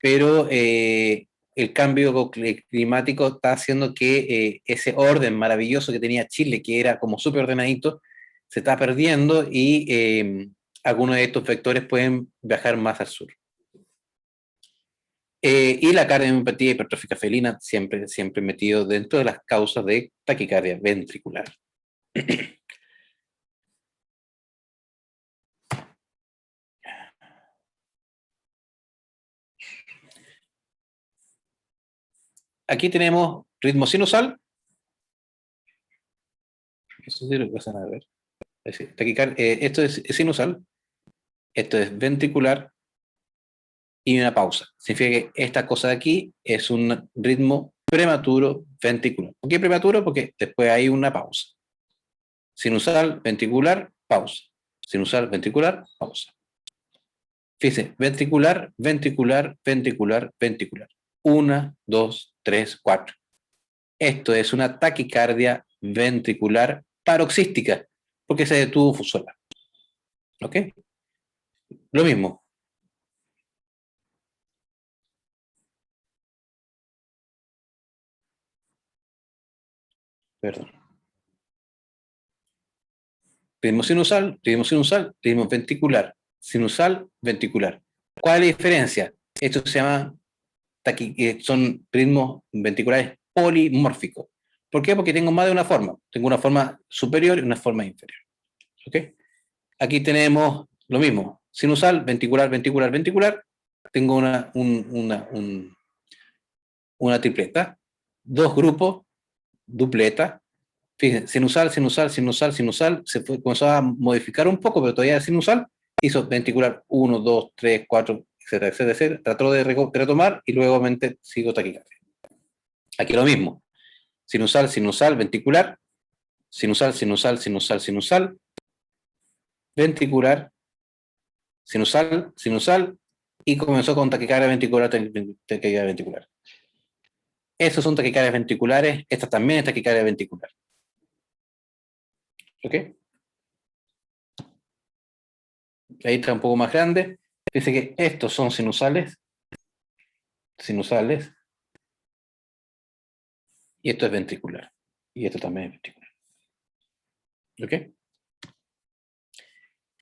pero el cambio climático está haciendo que ese orden maravilloso que tenía Chile, que era como súper ordenadito, se está perdiendo, y algunos de estos vectores pueden viajar más al sur. Y la cardiomiopatía hipertrófica felina siempre, siempre metido dentro de las causas de taquicardia ventricular. Aquí tenemos ritmo sinusal. Eso sí lo que van a ver. Esto es sinusal, esto es ventricular, y una pausa. Significa que esta cosa de aquí es un ritmo prematuro ventricular. ¿Por qué prematuro? Porque después hay una pausa. Sinusal, ventricular, pausa. Sinusal, ventricular, pausa. Fíjense, ventricular, ventricular, ventricular, ventricular. 1, 2, 3, 4. Esto es una taquicardia ventricular paroxística, porque se detuvo sola. ¿Ok? Lo mismo. Perdón. Ritmo sinusal, ritmo sinusal, ritmo ventricular, sinusal, ventricular. ¿Cuál es la diferencia? Esto se llama, son ritmos ventriculares polimórficos. ¿Por qué? Porque tengo más de una forma. Tengo una forma superior y una forma inferior. ¿Ok? Aquí tenemos lo mismo. Sinusal, ventricular, ventricular, ventricular. Tengo una tripleta. Dos grupos, dupleta. Fíjense, sinusal, sinusal, sinusal, sinusal. Comenzó a modificar un poco, pero todavía es sinusal. Hizo ventricular 1, 2, 3, 4, etcétera, etcétera, etcétera. Trató de retomar y luego sigo taquicardia. Aquí lo mismo. Sinusal, sinusal, ventricular. Sinusal, sinusal, sinusal, sinusal. Ventricular. Sinusal, sinusal. Y comenzó con taquicardia ventricular, taquicardia ventricular. Estos son taquicardias ventriculares. Esta también es taquicardia ventricular. ¿Ok? Ahí está un poco más grande. Dice que estos son sinusales, sinusales, y esto es ventricular. Y esto también es ventricular. ¿Ok?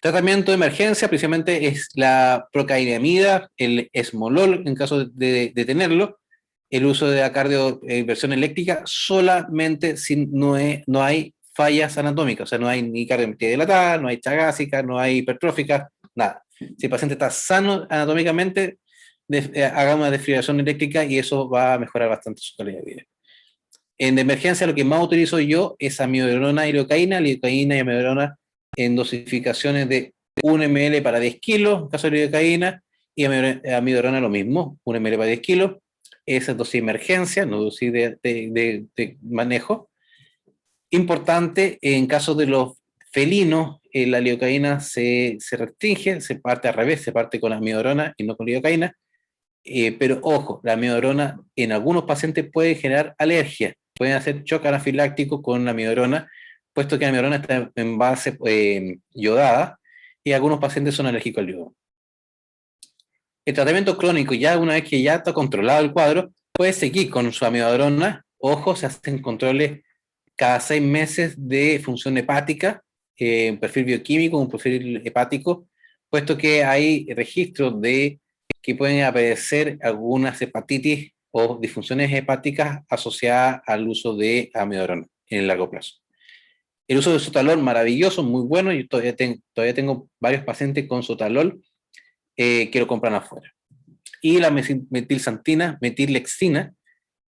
Tratamiento de emergencia, precisamente es la procaineamida, el esmolol, en caso de tenerlo, el uso de la cardioinversión eléctrica solamente si no hay fallas anatómicas, o sea, no hay ni cardiometría dilatada, no hay chagásica, no hay hipertrófica, nada. Si el paciente está sano anatómicamente, haga una desfibrilación eléctrica y eso va a mejorar bastante su calidad de vida. En emergencia lo que más utilizo yo es amiodarona y lidocaína y amiodarona en dosificaciones de 1 ml para 10 kilos, en caso de lidocaína, y amiodarona lo mismo, 1 ml para 10 kilos. Esa es dosis de emergencia, no dosis de manejo. Importante, en caso de los felinos, la lidocaína se restringe, se parte al revés, se parte con amiodarona y no con lidocaína. Pero ojo, la amiodarona en algunos pacientes puede generar alergia, pueden hacer shock anafiláctico con la amiodarona, puesto que la amiodarona está en base yodada y algunos pacientes son alérgicos al yodo. El tratamiento crónico, ya una vez que ya está controlado el cuadro, puede seguir con su amiodarona. Ojo, se hacen controles cada 6 meses de función hepática, un perfil bioquímico, un perfil hepático, puesto que hay registros de que pueden aparecer algunas hepatitis o disfunciones hepáticas asociadas al uso de amiodarona en el largo plazo. El uso de sotalol, maravilloso, muy bueno. Yo todavía tengo varios pacientes con sotalol que lo compran afuera. Y la metilsantina, metilexina,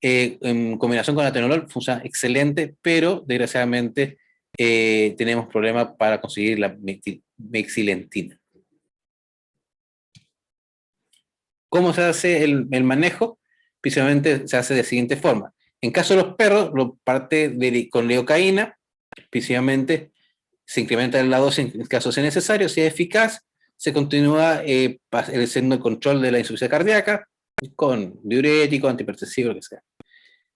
en combinación con atenolol funciona excelente, pero desgraciadamente tenemos problemas para conseguir la mexilentina. ¿Cómo se hace el manejo? Principalmente se hace de la siguiente forma. En caso de los perros, lo parte con lidocaína, principalmente se incrementa la dosis en caso sea necesario, si es eficaz, se continúa haciendo el control de la insuficiencia cardíaca con diurético, antihipertensivo, lo que sea.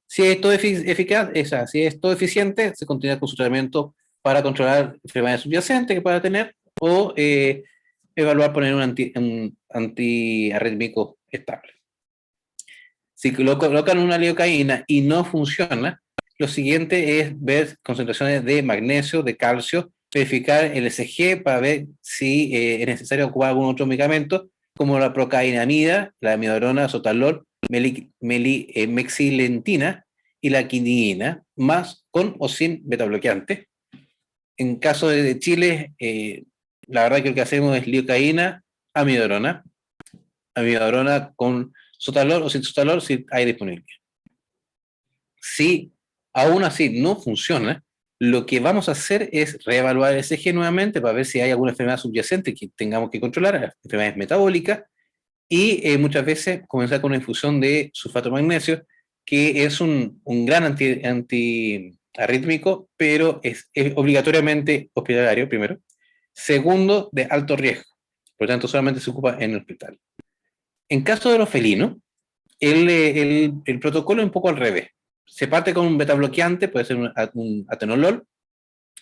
Si es todo eficaz, si es todo eficiente, se continúa con su tratamiento para controlar enfermedades subyacentes que pueda tener o evaluar poner un antiarrítmico estable. Si colocan una lidocaína y no funciona, lo siguiente es ver concentraciones de magnesio, de calcio, verificar el ECG para ver si es necesario ocupar algún otro medicamento, como la procainamida, la amiodarona, sotalol, mexilentina y la quinidina, más con o sin betabloqueante. En caso de Chile, la verdad que lo que hacemos es lidocaína, amiodarona con sotalol o sin sotalol si hay disponible. Si aún así no funciona, lo que vamos a hacer es reevaluar el ECG nuevamente para ver si hay alguna enfermedad subyacente que tengamos que controlar, enfermedades metabólicas, y muchas veces comenzar con una infusión de sulfato de magnesio, que es un gran antiarrítmico, pero es obligatoriamente hospitalario, primero. Segundo, de alto riesgo. Por lo tanto, solamente se ocupa en el hospital. En caso de los felinos, el protocolo es un poco al revés. Se parte con un betabloqueante, puede ser un atenolol.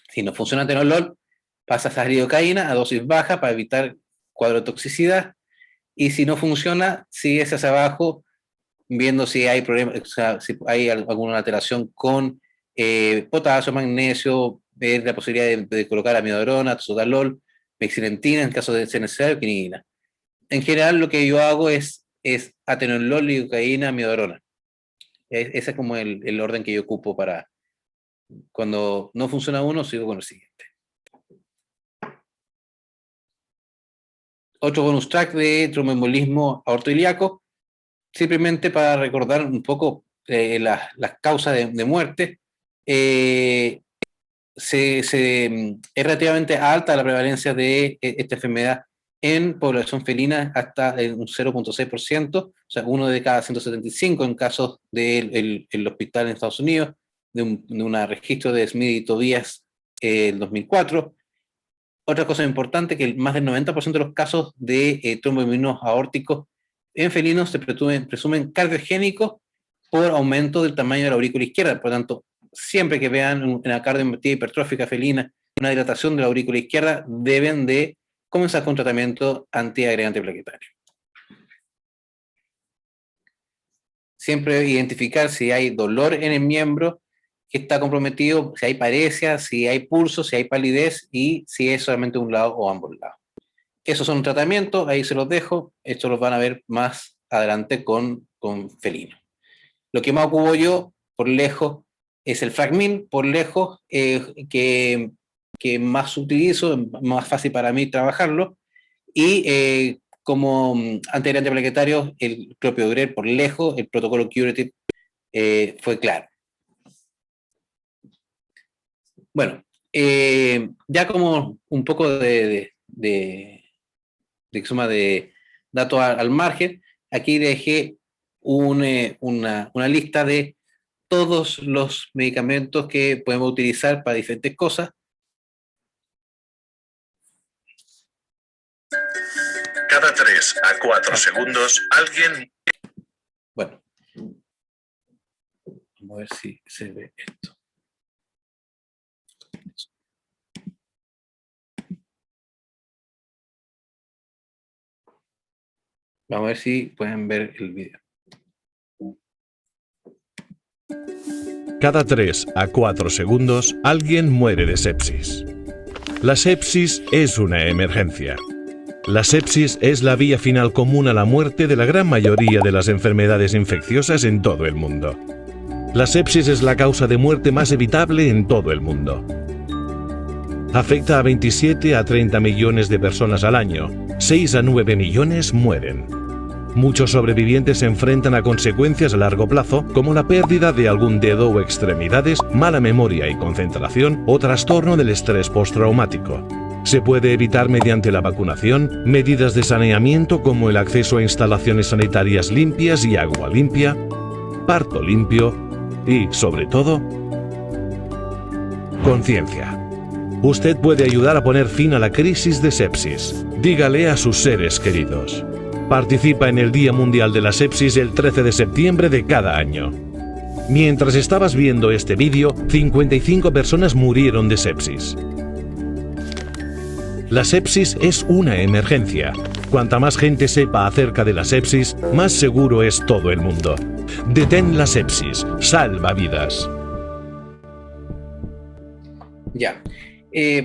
Si no funciona atenolol, pasa a lidocaína a dosis baja para evitar cuadro de toxicidad. Y si no funciona, sigue hacia abajo, viendo si hay problemas, o sea, si hay alguna alteración con potasio, magnesio, ver la posibilidad de colocar amiodarona, sotalol, mexilentina en caso de ser necesario, quinina. En general lo que yo hago es atenolol, lidocaína, amiodarona. Ese es como el orden que yo ocupo para cuando no funciona uno, sigo con el siguiente. Otro bonus track de tromboembolismo aortoilíaco, simplemente para recordar un poco las causas de muerte. Es relativamente alta la prevalencia de esta enfermedad en población felina, hasta un 0,6%, o sea, uno de cada 175 en casos del hospital en Estados Unidos, de un registro de Smith y Tobias el 2004. Otra cosa importante, que más del 90% de los casos de tromboembolismos aórticos en felinos se presumen cardiogénicos por aumento del tamaño de la aurícula izquierda. Por lo tanto, siempre que vean una cardiomiopatía hipertrófica felina, una dilatación de la aurícula izquierda, deben de comenzar con tratamiento antiagregante plaquetario. Siempre identificar si hay dolor en el miembro que está comprometido, si hay paresia, si hay pulso, si hay palidez y si es solamente un lado o ambos lados. Esos son tratamientos, ahí se los dejo. Estos los van a ver más adelante con felino. Lo que más ocupo yo, por lejos, es el Fragmin, por lejos, que más utilizo, más fácil para mí trabajarlo. Y como antiagregante plaquetario, el clopidogrel, por lejos, el protocolo Curative fue claro. Bueno, ya como un poco de suma de datos al margen, aquí dejé una lista de todos los medicamentos que podemos utilizar para diferentes cosas. Cada 3 a 4 segundos, alguien... Bueno, vamos a ver si se ve esto. Vamos a ver si pueden ver el video. Cada 3 a 4 segundos, alguien muere de sepsis. La sepsis es una emergencia. La sepsis es la vía final común a la muerte de la gran mayoría de las enfermedades infecciosas en todo el mundo. La sepsis es la causa de muerte más evitable en todo el mundo. Afecta a 27 a 30 millones de personas al año. 6 a 9 millones mueren. Muchos sobrevivientes se enfrentan a consecuencias a largo plazo, como la pérdida de algún dedo o extremidades, mala memoria y concentración o trastorno del estrés postraumático. Se puede evitar mediante la vacunación, medidas de saneamiento como el acceso a instalaciones sanitarias limpias y agua limpia, parto limpio y, sobre todo, conciencia. Usted puede ayudar a poner fin a la crisis de sepsis. Dígale a sus seres queridos. Participa en el Día Mundial de la Sepsis el 13 de septiembre de cada año. Mientras estabas viendo este vídeo, 55 personas murieron de sepsis. La sepsis es una emergencia. Cuanta más gente sepa acerca de la sepsis, más seguro es todo el mundo. Detén la sepsis, salva vidas. Ya.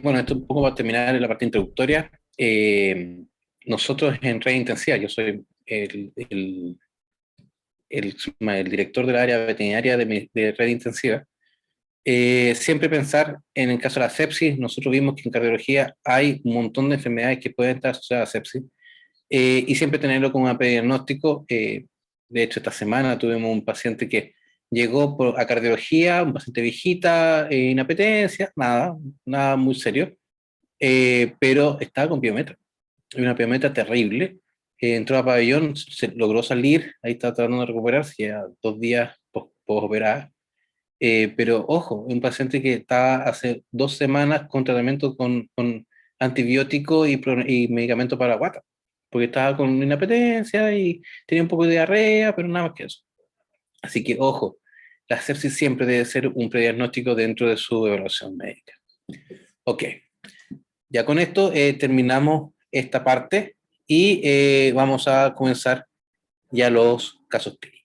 Bueno, esto un poco para terminar en la parte introductoria. Nosotros en Red Intensiva, yo soy el director del área veterinaria de Red Intensiva, siempre pensar en el caso de la sepsis. Nosotros vimos que en cardiología hay un montón de enfermedades que pueden estar asociadas a sepsis, y siempre tenerlo como un diagnóstico. De hecho, esta semana tuvimos un paciente que llegó a cardiología, un paciente viejita, inapetencia, nada muy serio, pero estaba con piometra. Una piometra terrible. Entró a pabellón, se logró salir, ahí está tratando de recuperarse, ya 2 días postoperada. Pero ojo, un paciente que estaba hace 2 semanas con tratamiento con antibiótico y medicamento para guata, porque estaba con inapetencia y tenía un poco de diarrea, pero nada más que eso. Así que ojo, la sepsis siempre debe ser un prediagnóstico dentro de su evaluación médica. Ok, ya con esto terminamos esta parte y vamos a comenzar ya los casos clínicos.